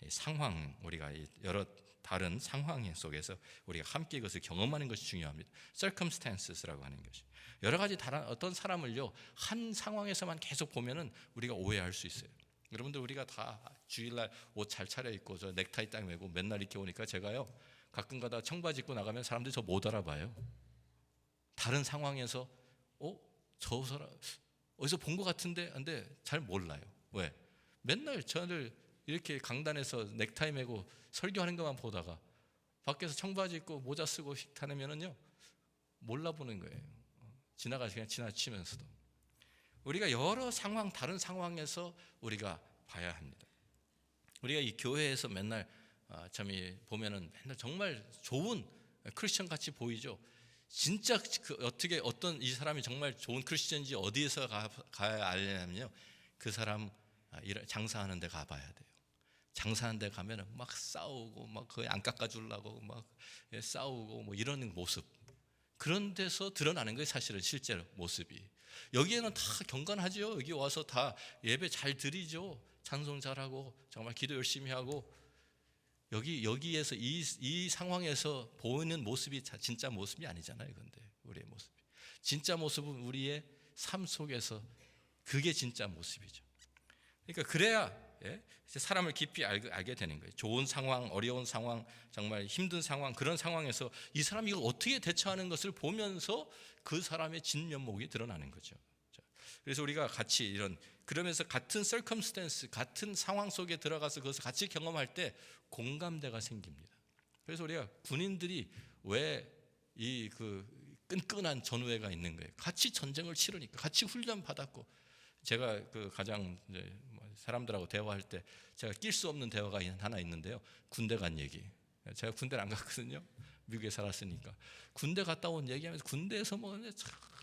상황, 우리가 여러 다른 상황 속에서 우리가 함께 그것을 경험하는 것이 중요합니다. circumstances라고 하는 것이 여러 가지 다른 어떤 사람을요 한 상황에서만 계속 보면은 우리가 오해할 수 있어요. 여러분들 우리가 다 주일날 옷 잘 차려 입고 저 넥타이 딱 매고 맨날 이렇게 오니까 제가요 가끔가다 청바지 입고 나가면 사람들이 저 못 알아봐요. 다른 상황에서 저 사람 어디서 본 것 같은데 근데 잘 몰라요. 왜? 맨날 저를 이렇게 강단에서 넥타이 매고 설교하는 것만 보다가 밖에서 청바지 입고 모자 쓰고 다니면은요 몰라보는 거예요. 그냥 지나치면서도 우리가 여러 상황 다른 상황에서 우리가 봐야 합니다. 우리가 이 교회에서 맨날 참 보면은 맨날 정말 좋은 크리스천 같이 보이죠. 진짜 어떻게 어떤 이 사람이 정말 좋은 크리스천인지 어디에서 가야 알려면요 그 사람 장사하는 데 가봐야 돼요. 장사하는 데 가면은 막 싸우고 막 거의 안 깎아주려고 막 싸우고 뭐 이러는 모습 그런 데서 드러나는 거예요. 사실은 실제로 모습이 여기에는 다 경건하죠. 여기 와서 다 예배 잘 드리죠. 찬송 잘하고 정말 기도 열심히 하고 여기에서 이 상황에서 보이는 모습이 진짜 모습이 아니잖아요. 근데 우리의 모습이 진짜 모습은 우리의 삶 속에서 그게 진짜 모습이죠. 그러니까 그래야 사람을 깊이 알게 되는 거예요. 좋은 상황, 어려운 상황, 정말 힘든 상황 그런 상황에서 이 사람이 이걸 어떻게 대처하는 것을 보면서 그 사람의 진면목이 드러나는 거죠. 그래서 우리가 같이 그러면서 같은 circumstance, 같은 상황 속에 들어가서 그것을 같이 경험할 때 공감대가 생깁니다. 그래서 우리가 군인들이 왜 이 끈끈한 전우애가 있는 거예요. 같이 전쟁을 치르니까 같이 훈련 받았고 제가 가장 사람들하고 대화할 때 제가 낄 수 없는 대화가 하나 있는데요. 군대 간 얘기. 제가 군대를 안 갔거든요. 미국에 살았으니까 군대 갔다 온 얘기하면서 군대에서 뭐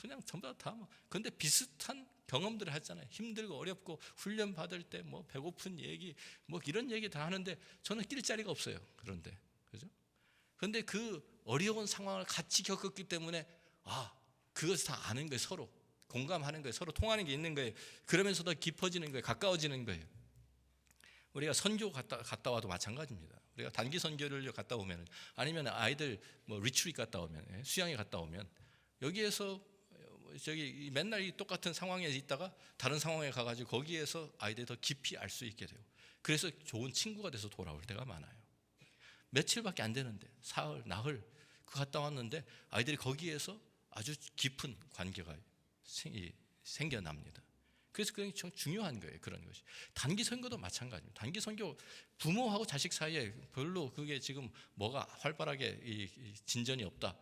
그냥 전부 다 뭐 근데 비슷한 경험들을 하잖아요. 힘들고 어렵고 훈련 받을 때 뭐 배고픈 얘기 뭐 이런 얘기 다 하는데 저는 낄 자리가 없어요. 그런데 그죠? 그런데 그 어려운 상황을 같이 겪었기 때문에 그것을 다 아는 거예요. 서로 공감하는 거예요. 서로 통하는 게 있는 거예요. 그러면서 더 깊어지는 거예요. 가까워지는 거예요. 우리가 선교 갔다 와도 마찬가지입니다. 우리가 단기 선교를 갔다 오면 아니면 아이들 뭐 리트릿 갔다 오면 수양에 갔다 오면 여기에서 저기 맨날 이 똑같은 상황에 있다가 다른 상황에 가가지고 거기에서 아이들이 더 깊이 알 수 있게 돼요. 그래서 좋은 친구가 돼서 돌아올 때가 많아요. 며칠밖에 안 되는데 사흘, 나흘 갔다 왔는데 아이들이 거기에서 아주 깊은 관계가 생겨납니다. 그래서 그게 중요한 거예요. 그런 것이. 단기 선교도 마찬가지입니다. 단기 선교 부모하고 자식 사이에 별로 그게 지금 뭐가 활발하게 진전이 없다.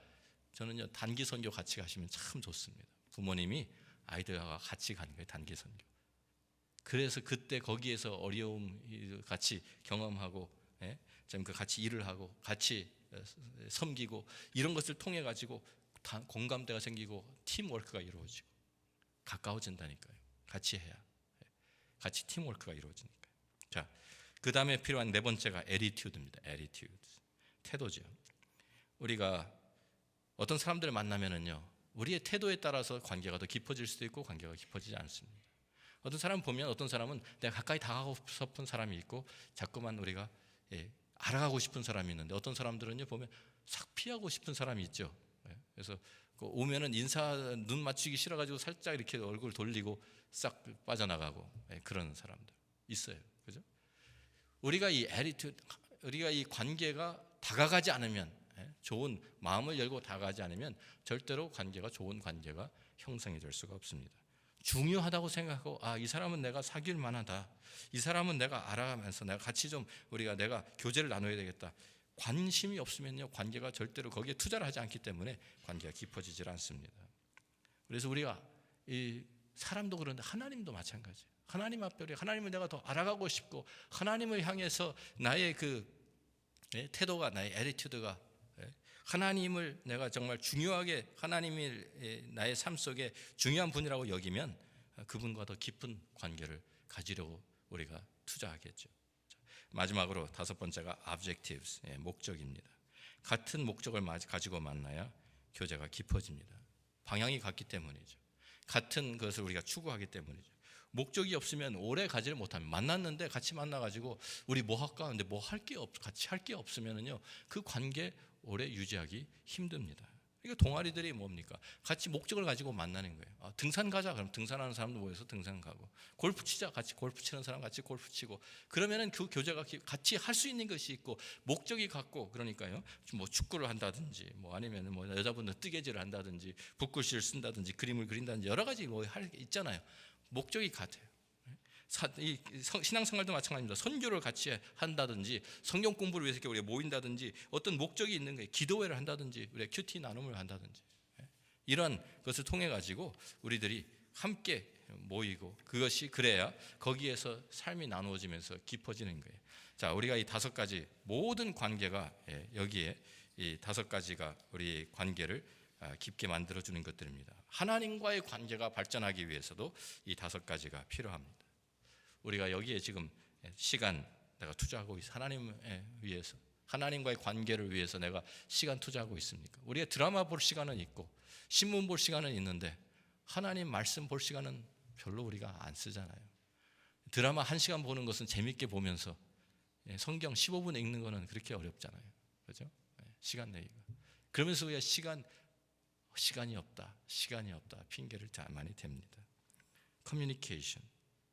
저는요 단기 선교 같이 가시면 참 좋습니다. 부모님이 아이들과 같이 가는 거예요. 단기 선교. 그래서 그때 거기에서 어려움 같이 경험하고, 좀 같이 일을 하고 같이 섬기고 이런 것을 통해 가지고 공감대가 생기고 팀워크가 이루어지고 가까워진다니까요. 같이 해야 같이 팀워크가 이루어지니까요. 자, 그 다음에 필요한 네 번째가 attitude입니다. attitude, 태도죠. 우리가 어떤 사람들을 만나면은요, 우리의 태도에 따라서 관계가 더 깊어질 수도 있고 관계가 깊어지지 않습니다. 어떤 사람 보면 어떤 사람은 내가 가까이 다가가고 싶은 사람이 있고 자꾸만 우리가 알아가고 싶은 사람이 있는데 어떤 사람들은요 보면 싹 피하고 싶은 사람이 있죠. 그래서 오면은 눈 맞추기 싫어가지고 살짝 이렇게 얼굴 돌리고 싹 빠져나가고 그런 사람들 있어요. 그죠? 우리가 이 attitude, 우리가 이 관계가 다가가지 않으면, 좋은 마음을 열고 다가가지 않으면 절대로 관계가 좋은 관계가 형성이 될 수가 없습니다. 중요하다고 생각하고 이 사람은 내가 사귈 만하다. 이 사람은 내가 알아가면서 내가 같이 좀 내가 교제를 나눠야 되겠다. 관심이 없으면요 관계가 절대로 거기에 투자를 하지 않기 때문에 관계가 깊어지질 않습니다. 그래서 우리가 이 사람도 그런데 하나님도 마찬가지예요. 하나님 앞에 하나님을 내가 더 알아가고 싶고 하나님을 향해서 나의 그 태도가 나의 애티튜드가 하나님을 내가 정말 중요하게 하나님이 나의 삶 속에 중요한 분이라고 여기면 그분과 더 깊은 관계를 가지려고 우리가 투자하겠죠. 마지막으로 다섯 번째가 objectives, 목적입니다. 같은 목적을 가지고 만나야 교제가 깊어집니다. 방향이 같기 때문이죠. 같은 것을 우리가 추구하기 때문이죠. 목적이 없으면 오래 가지를 못하면 만났는데 같이 만나가지고 우리 뭐 할까 하는데 같이 할 게 없으면은요 그 관계 오래 유지하기 힘듭니다. 그러니까 동아리들이 뭡니까? 같이 목적을 가지고 만나는 거예요. 등산 가자. 그럼 등산하는 사람도 모여서 등산 가고, 골프 치자. 같이 골프 치는 사람 같이 골프 치고, 그러면은 그 교제가 같이 할 수 있는 것이 있고 목적이 같고, 그러니까요. 뭐 축구를 한다든지, 뭐 아니면 뭐 여자분들 뜨개질을 한다든지, 붓글씨를 쓴다든지, 그림을 그린다든지 여러 가지 뭐 할 게 있잖아요. 목적이 같아요. 신앙생활도 마찬가지입니다. 선교를 같이 한다든지 성경 공부를 위해서 우리가 모인다든지 어떤 목적이 있는 거예요. 기도회를 한다든지 우리가 큐티 나눔을 한다든지 이런 것을 통해 가지고 우리들이 함께 모이고 그것이 그래야 거기에서 삶이 나누어지면서 깊어지는 거예요. 자, 우리가 이 다섯 가지 모든 관계가 여기에 이 다섯 가지가 우리 관계를 깊게 만들어주는 것들입니다. 하나님과의 관계가 발전하기 위해서도 이 다섯 가지가 필요합니다. 우리가 여기에 지금 시간 내가 투자하고 있어. 하나님 위해서, 하나님과의 관계를 위해서 내가 시간 투자하고 있습니까? 우리가 드라마 볼 시간은 있고 신문 볼 시간은 있는데 하나님 말씀 볼 시간은 별로 우리가 안 쓰잖아요. 드라마 1시간 보는 것은 재밌게 보면서 성경 15분 읽는 거는 그렇게 어렵잖아요. 그렇죠? 시간 내기가. 그러면서 우리가 시간이 없다 핑계를 잘 많이 댑니다. 커뮤니케이션,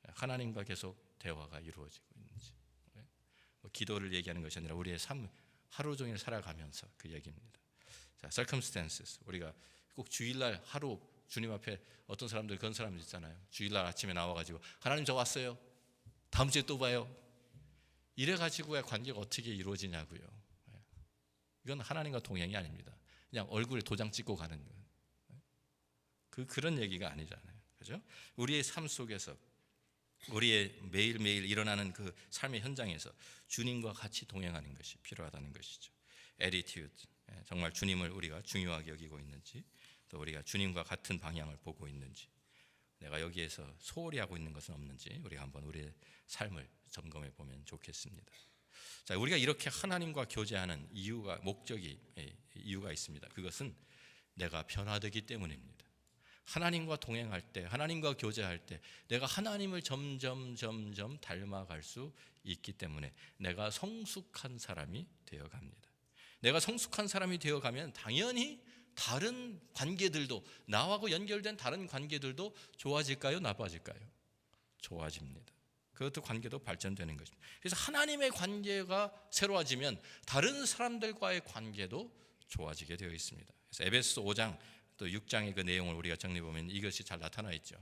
하나님과 계속 대화가 이루어지고 있는지, 기도를 얘기하는 것이 아니라 우리의 삶 하루 종일 살아가면서 그 얘기입니다. 자, circumstances, 우리가 꼭 주일날 하루 주님 앞에 어떤 사람들 그런 사람들 있잖아요. 주일날 아침에 나와가지고 하나님 저 왔어요. 다음 주에 또 봐요. 이래가지고의 관계가 어떻게 이루어지냐고요. 이건 하나님과 동행이 아닙니다. 그냥 얼굴에 도장 찍고 가는 거예요. 그런 얘기가 아니잖아요. 그죠? 우리의 삶 속에서 우리의 매일매일 일어나는 그 삶의 현장에서 주님과 같이 동행하는 것이 필요하다는 것이죠. attitude, 정말 주님을 우리가 중요하게 여기고 있는지, 또 우리가 주님과 같은 방향을 보고 있는지, 내가 여기에서 소홀히 하고 있는 것은 없는지 우리가 한번 우리의 삶을 점검해 보면 좋겠습니다. 자, 우리가 이렇게 하나님과 교제하는 이유가 있습니다. 그것은 내가 변화되기 때문입니다. 하나님과 동행할 때, 하나님과 교제할 때 내가 하나님을 점점 닮아갈 수 있기 때문에 내가 성숙한 사람이 되어갑니다. 내가 성숙한 사람이 되어가면 당연히 다른 관계들도, 나하고 연결된 다른 관계들도 좋아질까요? 나빠질까요? 좋아집니다. 그것도 관계도 발전되는 것입니다. 그래서 하나님의 관계가 새로워지면 다른 사람들과의 관계도 좋아지게 되어 있습니다. 그래서 에베소 5장 또 6장의 그 내용을 우리가 정리해 보면 이것이 잘 나타나 있죠.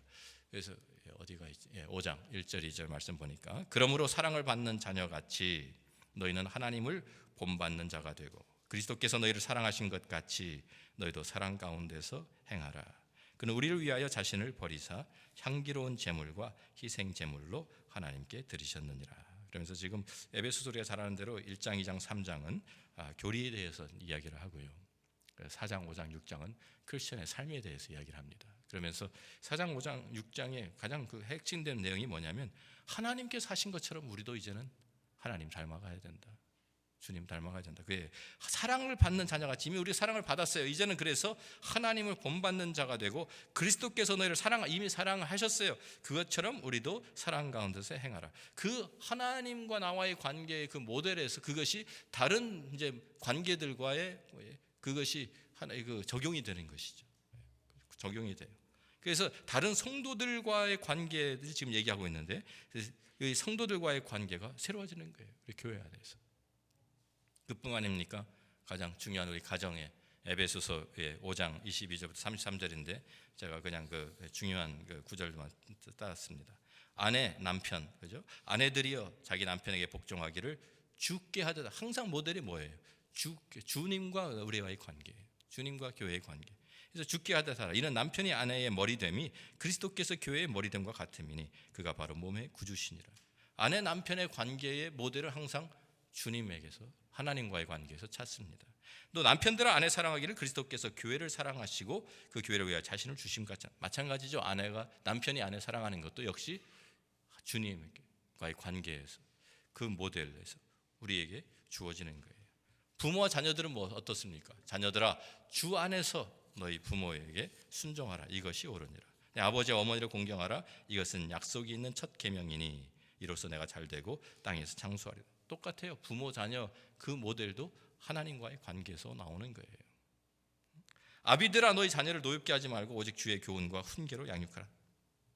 그래서 어디가 있지? 5장 1절 2절 말씀 보니까, 그러므로 사랑을 받는 자녀같이 너희는 하나님을 본받는 자가 되고 그리스도께서 너희를 사랑하신 것 같이 너희도 사랑 가운데서 행하라. 그는 우리를 위하여 자신을 버리사 향기로운 제물과 희생 제물로 하나님께 드리셨느니라. 그러면서 지금 에베소서 우리가 잘 아는 대로 1장, 2장, 3장은 교리에 대해서 이야기를 하고요. 4장, 5장, 6장은 크리스천의 삶에 대해서 이야기를 합니다. 그러면서 4장, 5장, 6장의 가장 그 핵심된 내용이 뭐냐면, 하나님께서 하신 것처럼 우리도 이제는 하나님 닮아가야 된다. 주님 닮아가야 된다. 그게 사랑을 받는 자녀같이 이미 우리 사랑을 받았어요. 이제는 그래서 하나님을 본받는 자가 되고 그리스도께서 너희를 이미 사랑하셨어요. 그것처럼 우리도 사랑 가운데서 행하라. 그 하나님과 나와의 관계의 그 모델에서 그것이 다른 이제 관계들과의 그것이 하나의 그 적용이 되는 것이죠. 적용이 돼요. 그래서 다른 성도들과의 관계들이 지금 얘기하고 있는데, 이 성도들과의 관계가 새로워지는 거예요. 우리 교회 안에서. 그뿐 아닙니까? 가장 중요한 우리 가정의 에베소서의 5장 22절부터 33절인데 제가 그냥 그 중요한 그 구절만 따랐습니다. 아내, 남편, 그죠? 아내들이여 자기 남편에게 복종하기를 주께 하듯. 항상 모델이 뭐예요? 주님과 우리와의 관계, 주님과 교회의 관계. 그래서 주께 하듯 하라. 이는 남편이 아내의 머리됨이 그리스도께서 교회의 머리됨과 같음이니 그가 바로 몸의 구주시니라. 아내 남편의 관계의 모델을 항상 주님에게서, 하나님과의 관계에서 찾습니다. 또 남편들은 아내 사랑하기를 그리스도께서 교회를 사랑하시고 그 교회를 위하여 자신을 주심 같지. 마찬가지죠. 남편이 아내 사랑하는 것도 역시 주님과의 관계에서, 그 모델에서 우리에게 주어지는 거예요. 부모와 자녀들은 어떻습니까? 자녀들아, 주 안에서 너희 부모에게 순종하라. 이것이 옳으니라. 아버지와 어머니를 공경하라. 이것은 약속이 있는 첫 계명이니 이로써 내가 잘되고 땅에서 장수하리라. 똑같아요. 부모, 자녀 그 모델도 하나님과의 관계에서 나오는 거예요. 아비들아, 너희 자녀를 노엽게 하지 말고 오직 주의 교훈과 훈계로 양육하라.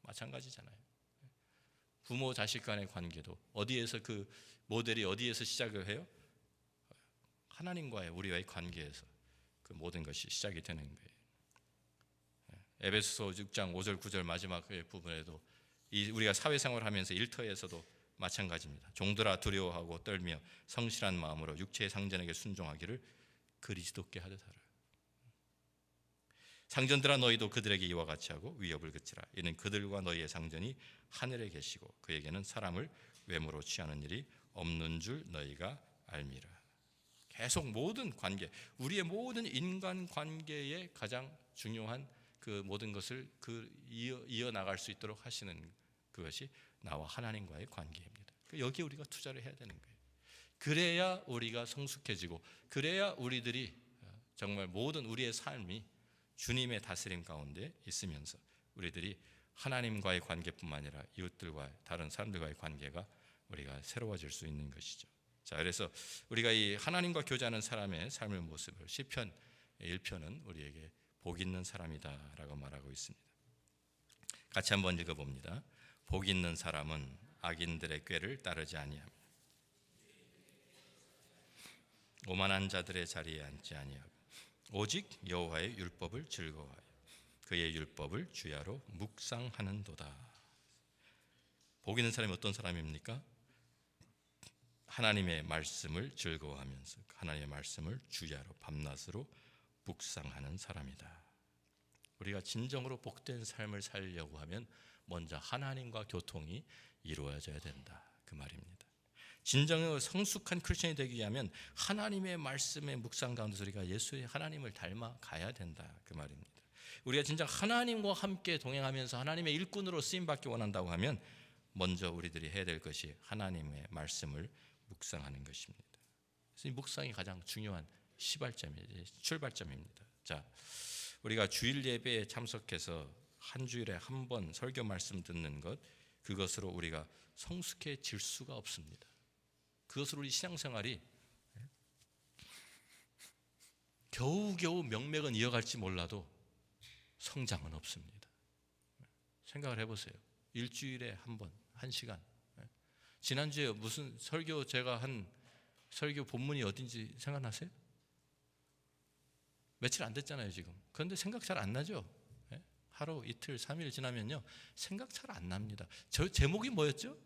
마찬가지잖아요. 부모, 자식 간의 관계도 어디에서 그 모델이 어디에서 시작을 해요? 하나님과의 우리와의 관계에서 그 모든 것이 시작이 되는 거예요. 에베소서 6장 5절 9절 마지막 부분에도 우리가 사회생활하면서 일터에서도 마찬가지입니다. 종들아, 두려워하고 떨며 성실한 마음으로 육체의 상전에게 순종하기를 그리스도께 하듯 하라. 상전들아, 너희도 그들에게 이와 같이 하고 위협을 그치라. 이는 그들과 너희의 상전이 하늘에 계시고 그에게는 사람을 외모로 취하는 일이 없는 줄 너희가 알미라. 계속 모든 관계, 우리의 모든 인간 관계의 가장 중요한 그 모든 것을 이어나갈 수 있도록 하시는 그것이 나와 하나님과의 관계입니다. 여기에 우리가 투자를 해야 되는 거예요. 그래야 우리가 성숙해지고, 그래야 우리들이 정말 모든 우리의 삶이 주님의 다스림 가운데 있으면서 우리들이 하나님과의 관계뿐만 아니라 이웃들과 다른 사람들과의 관계가 우리가 새로워질 수 있는 것이죠. 자, 그래서 우리가 이 하나님과 교제하는 사람의 삶의 모습을 시편 1편은 우리에게 복 있는 사람이다라고 말하고 있습니다. 같이 한번 읽어봅니다. 복 있는 사람은 악인들의 꾀를 따르지 아니하며 오만한 자들의 자리에 앉지 아니하고 오직 여호와의 율법을 즐거워하여 그의 율법을 주야로 묵상하는도다. 복 있는 사람이 어떤 사람입니까? 하나님의 말씀을 즐거워하면서 하나님의 말씀을 주야로 밤낮으로 묵상하는 사람이다. 우리가 진정으로 복된 삶을 살려고 하면 먼저 하나님과 교통이 이루어져야 된다, 그 말입니다. 진정으로 성숙한 크리스천이 되기 위하면 하나님의 말씀의 묵상 가운데서 우리가 예수의 하나님을 닮아 가야 된다, 그 말입니다. 우리가 진짜 하나님과 함께 동행하면서 하나님의 일꾼으로 쓰임받기 원한다고 하면 먼저 우리들이 해야 될 것이 하나님의 말씀을 묵상하는 것입니다. 그래서 이 묵상이 가장 중요한 출발점입니다. 자, 우리가 주일 예배에 참석해서 한 주일에 한 번 설교 말씀 듣는 것, 그것으로 우리가 성숙해질 수가 없습니다. 그것으로 우리 신앙생활이 겨우겨우 명맥은 이어갈지 몰라도 성장은 없습니다. 생각을 해보세요. 일주일에 한 번, 1시간. 지난주에 무슨 설교 제가 한 설교 본문이 어딘지 생각나세요? 며칠 안 됐잖아요 지금. 그런데 생각 잘 안 나죠? 하루, 이틀, 3일 지나면요 생각 잘 안 납니다. 저 제목이 뭐였죠?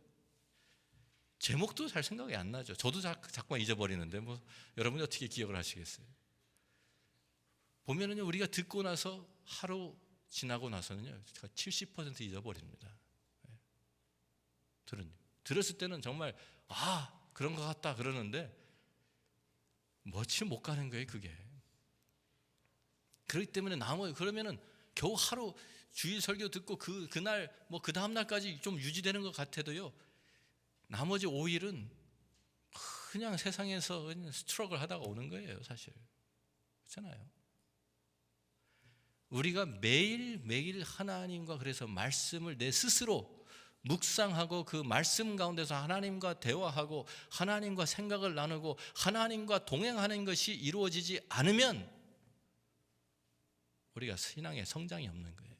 제목도 잘 생각이 안 나죠. 저도 자꾸만 잊어버리는데 뭐 여러분이 어떻게 기억을 하시겠어요? 보면은요 우리가 듣고 나서 하루 지나고 나서는요 70% 잊어버립니다. 들었을 때는 정말 그런 것 같다 그러는데 며칠 못 가는 거예요 그게. 그렇기 때문에 그러면은 겨우 하루 주일 설교 듣고 그날 뭐 그 다음 날까지 좀 유지되는 것 같아도요 나머지 5일은 그냥 세상에서 그냥 스트럭을 하다가 오는 거예요 사실. 그렇잖아요. 우리가 매일매일 하나님과 그래서 말씀을 내 스스로 묵상하고 그 말씀 가운데서 하나님과 대화하고 하나님과 생각을 나누고 하나님과 동행하는 것이 이루어지지 않으면 우리가 신앙의 성장이 없는 거예요.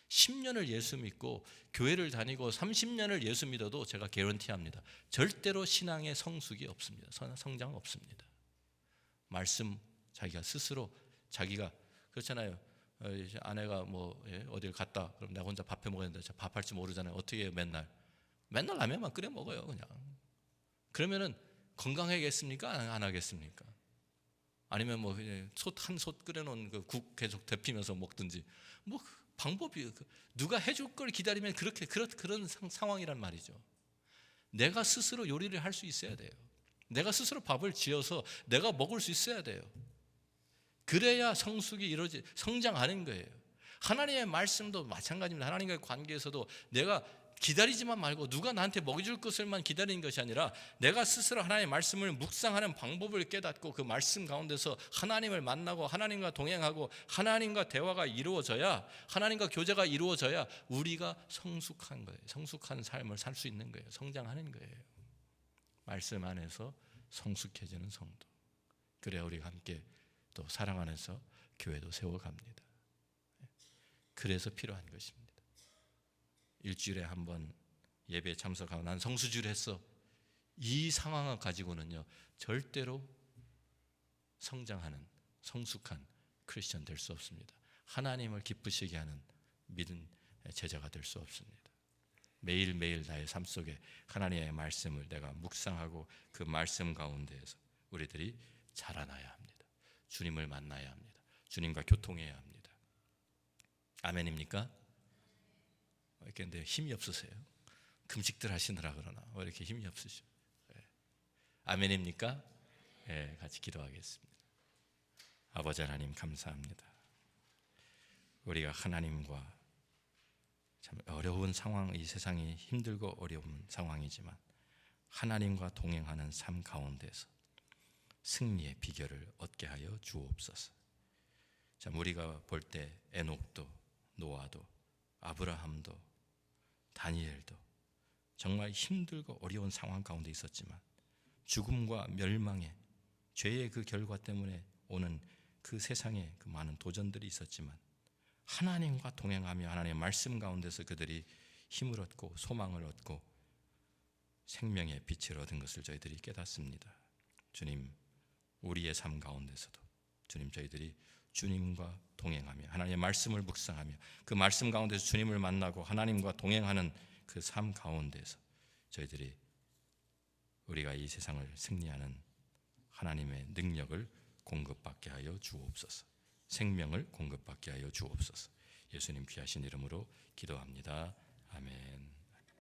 10년을 예수 믿고 교회를 다니고 30년을 예수 믿어도 제가 개런티합니다. 절대로 신앙의 성숙이 없습니다. 성장 없습니다. 말씀 자기가 스스로 자기가 그렇잖아요. 아내가 뭐 어딜 갔다 그럼 내가 혼자 밥해 먹어야 되는데 밥할 줄 모르잖아요. 어떻게 해요? 맨날 라면만 끓여 먹어요 그냥. 그러면은 건강하겠습니까? 안 하겠습니까? 아니면 뭐 한 솥 끓여놓은 그 국 계속 데피면서 먹든지 뭐 방법이 누가 해줄 걸 기다리면 그런 상황이란 말이죠. 내가 스스로 요리를 할 수 있어야 돼요. 내가 스스로 밥을 지어서 내가 먹을 수 있어야 돼요. 그래야 성숙이 성장하는 거예요. 하나님의 말씀도 마찬가지입니다. 하나님과의 관계에서도 내가 기다리지만 말고 누가 나한테 먹여줄 것을만 기다리는 것이 아니라 내가 스스로 하나님의 말씀을 묵상하는 방법을 깨닫고 그 말씀 가운데서 하나님을 만나고 하나님과 동행하고 하나님과 대화가 이루어져야 하나님과 교제가 이루어져야 우리가 성숙한 거예요. 성숙한 삶을 살 수 있는 거예요. 성장하는 거예요. 말씀 안에서 성숙해지는 성도. 그래야 우리가 함께 또 사랑 안에서 교회도 세워갑니다. 그래서 필요한 것입니다. 일주일에 한 번 예배에 참석하고 난 성수주를 했어. 이 상황을 가지고는요 절대로 성장하는 성숙한 크리스천 될 수 없습니다. 하나님을 기쁘시게 하는 믿은 제자가 될 수 없습니다. 매일매일 나의 삶 속에 하나님의 말씀을 내가 묵상하고 그 말씀 가운데에서 우리들이 자라나야 합니다. 주님을 만나야 합니다. 주님과 교통해야 합니다. 아멘입니까? 근데 힘이 없으세요? 금식들 하시느라 그러나 왜 이렇게 힘이 없으시죠? 아멘입니까? 네, 같이 기도하겠습니다. 아버지 하나님 감사합니다. 우리가 하나님과 참 어려운 상황, 이 세상이 힘들고 어려운 상황이지만 하나님과 동행하는 삶 가운데서 승리의 비결을 얻게 하여 주옵소서. 참 우리가 볼 때 에녹도 노아도 아브라함도 다니엘도 정말 힘들고 어려운 상황 가운데 있었지만 죽음과 멸망의 죄의 그 결과 때문에 오는 그 세상에 그 많은 도전들이 있었지만 하나님과 동행하며 하나님의 말씀 가운데서 그들이 힘을 얻고 소망을 얻고 생명의 빛을 얻은 것을 저희들이 깨닫습니다. 주님, 우리의 삶 가운데서도 주님 저희들이 주님과 동행하며 하나님의 말씀을 묵상하며 그 말씀 가운데서 주님을 만나고 하나님과 동행하는 그 삶 가운데서 저희들이 우리가 이 세상을 승리하는 하나님의 능력을 공급받게 하여 주옵소서. 생명을 공급받게 하여 주옵소서. 예수님 귀하신 이름으로 기도합니다. 아멘.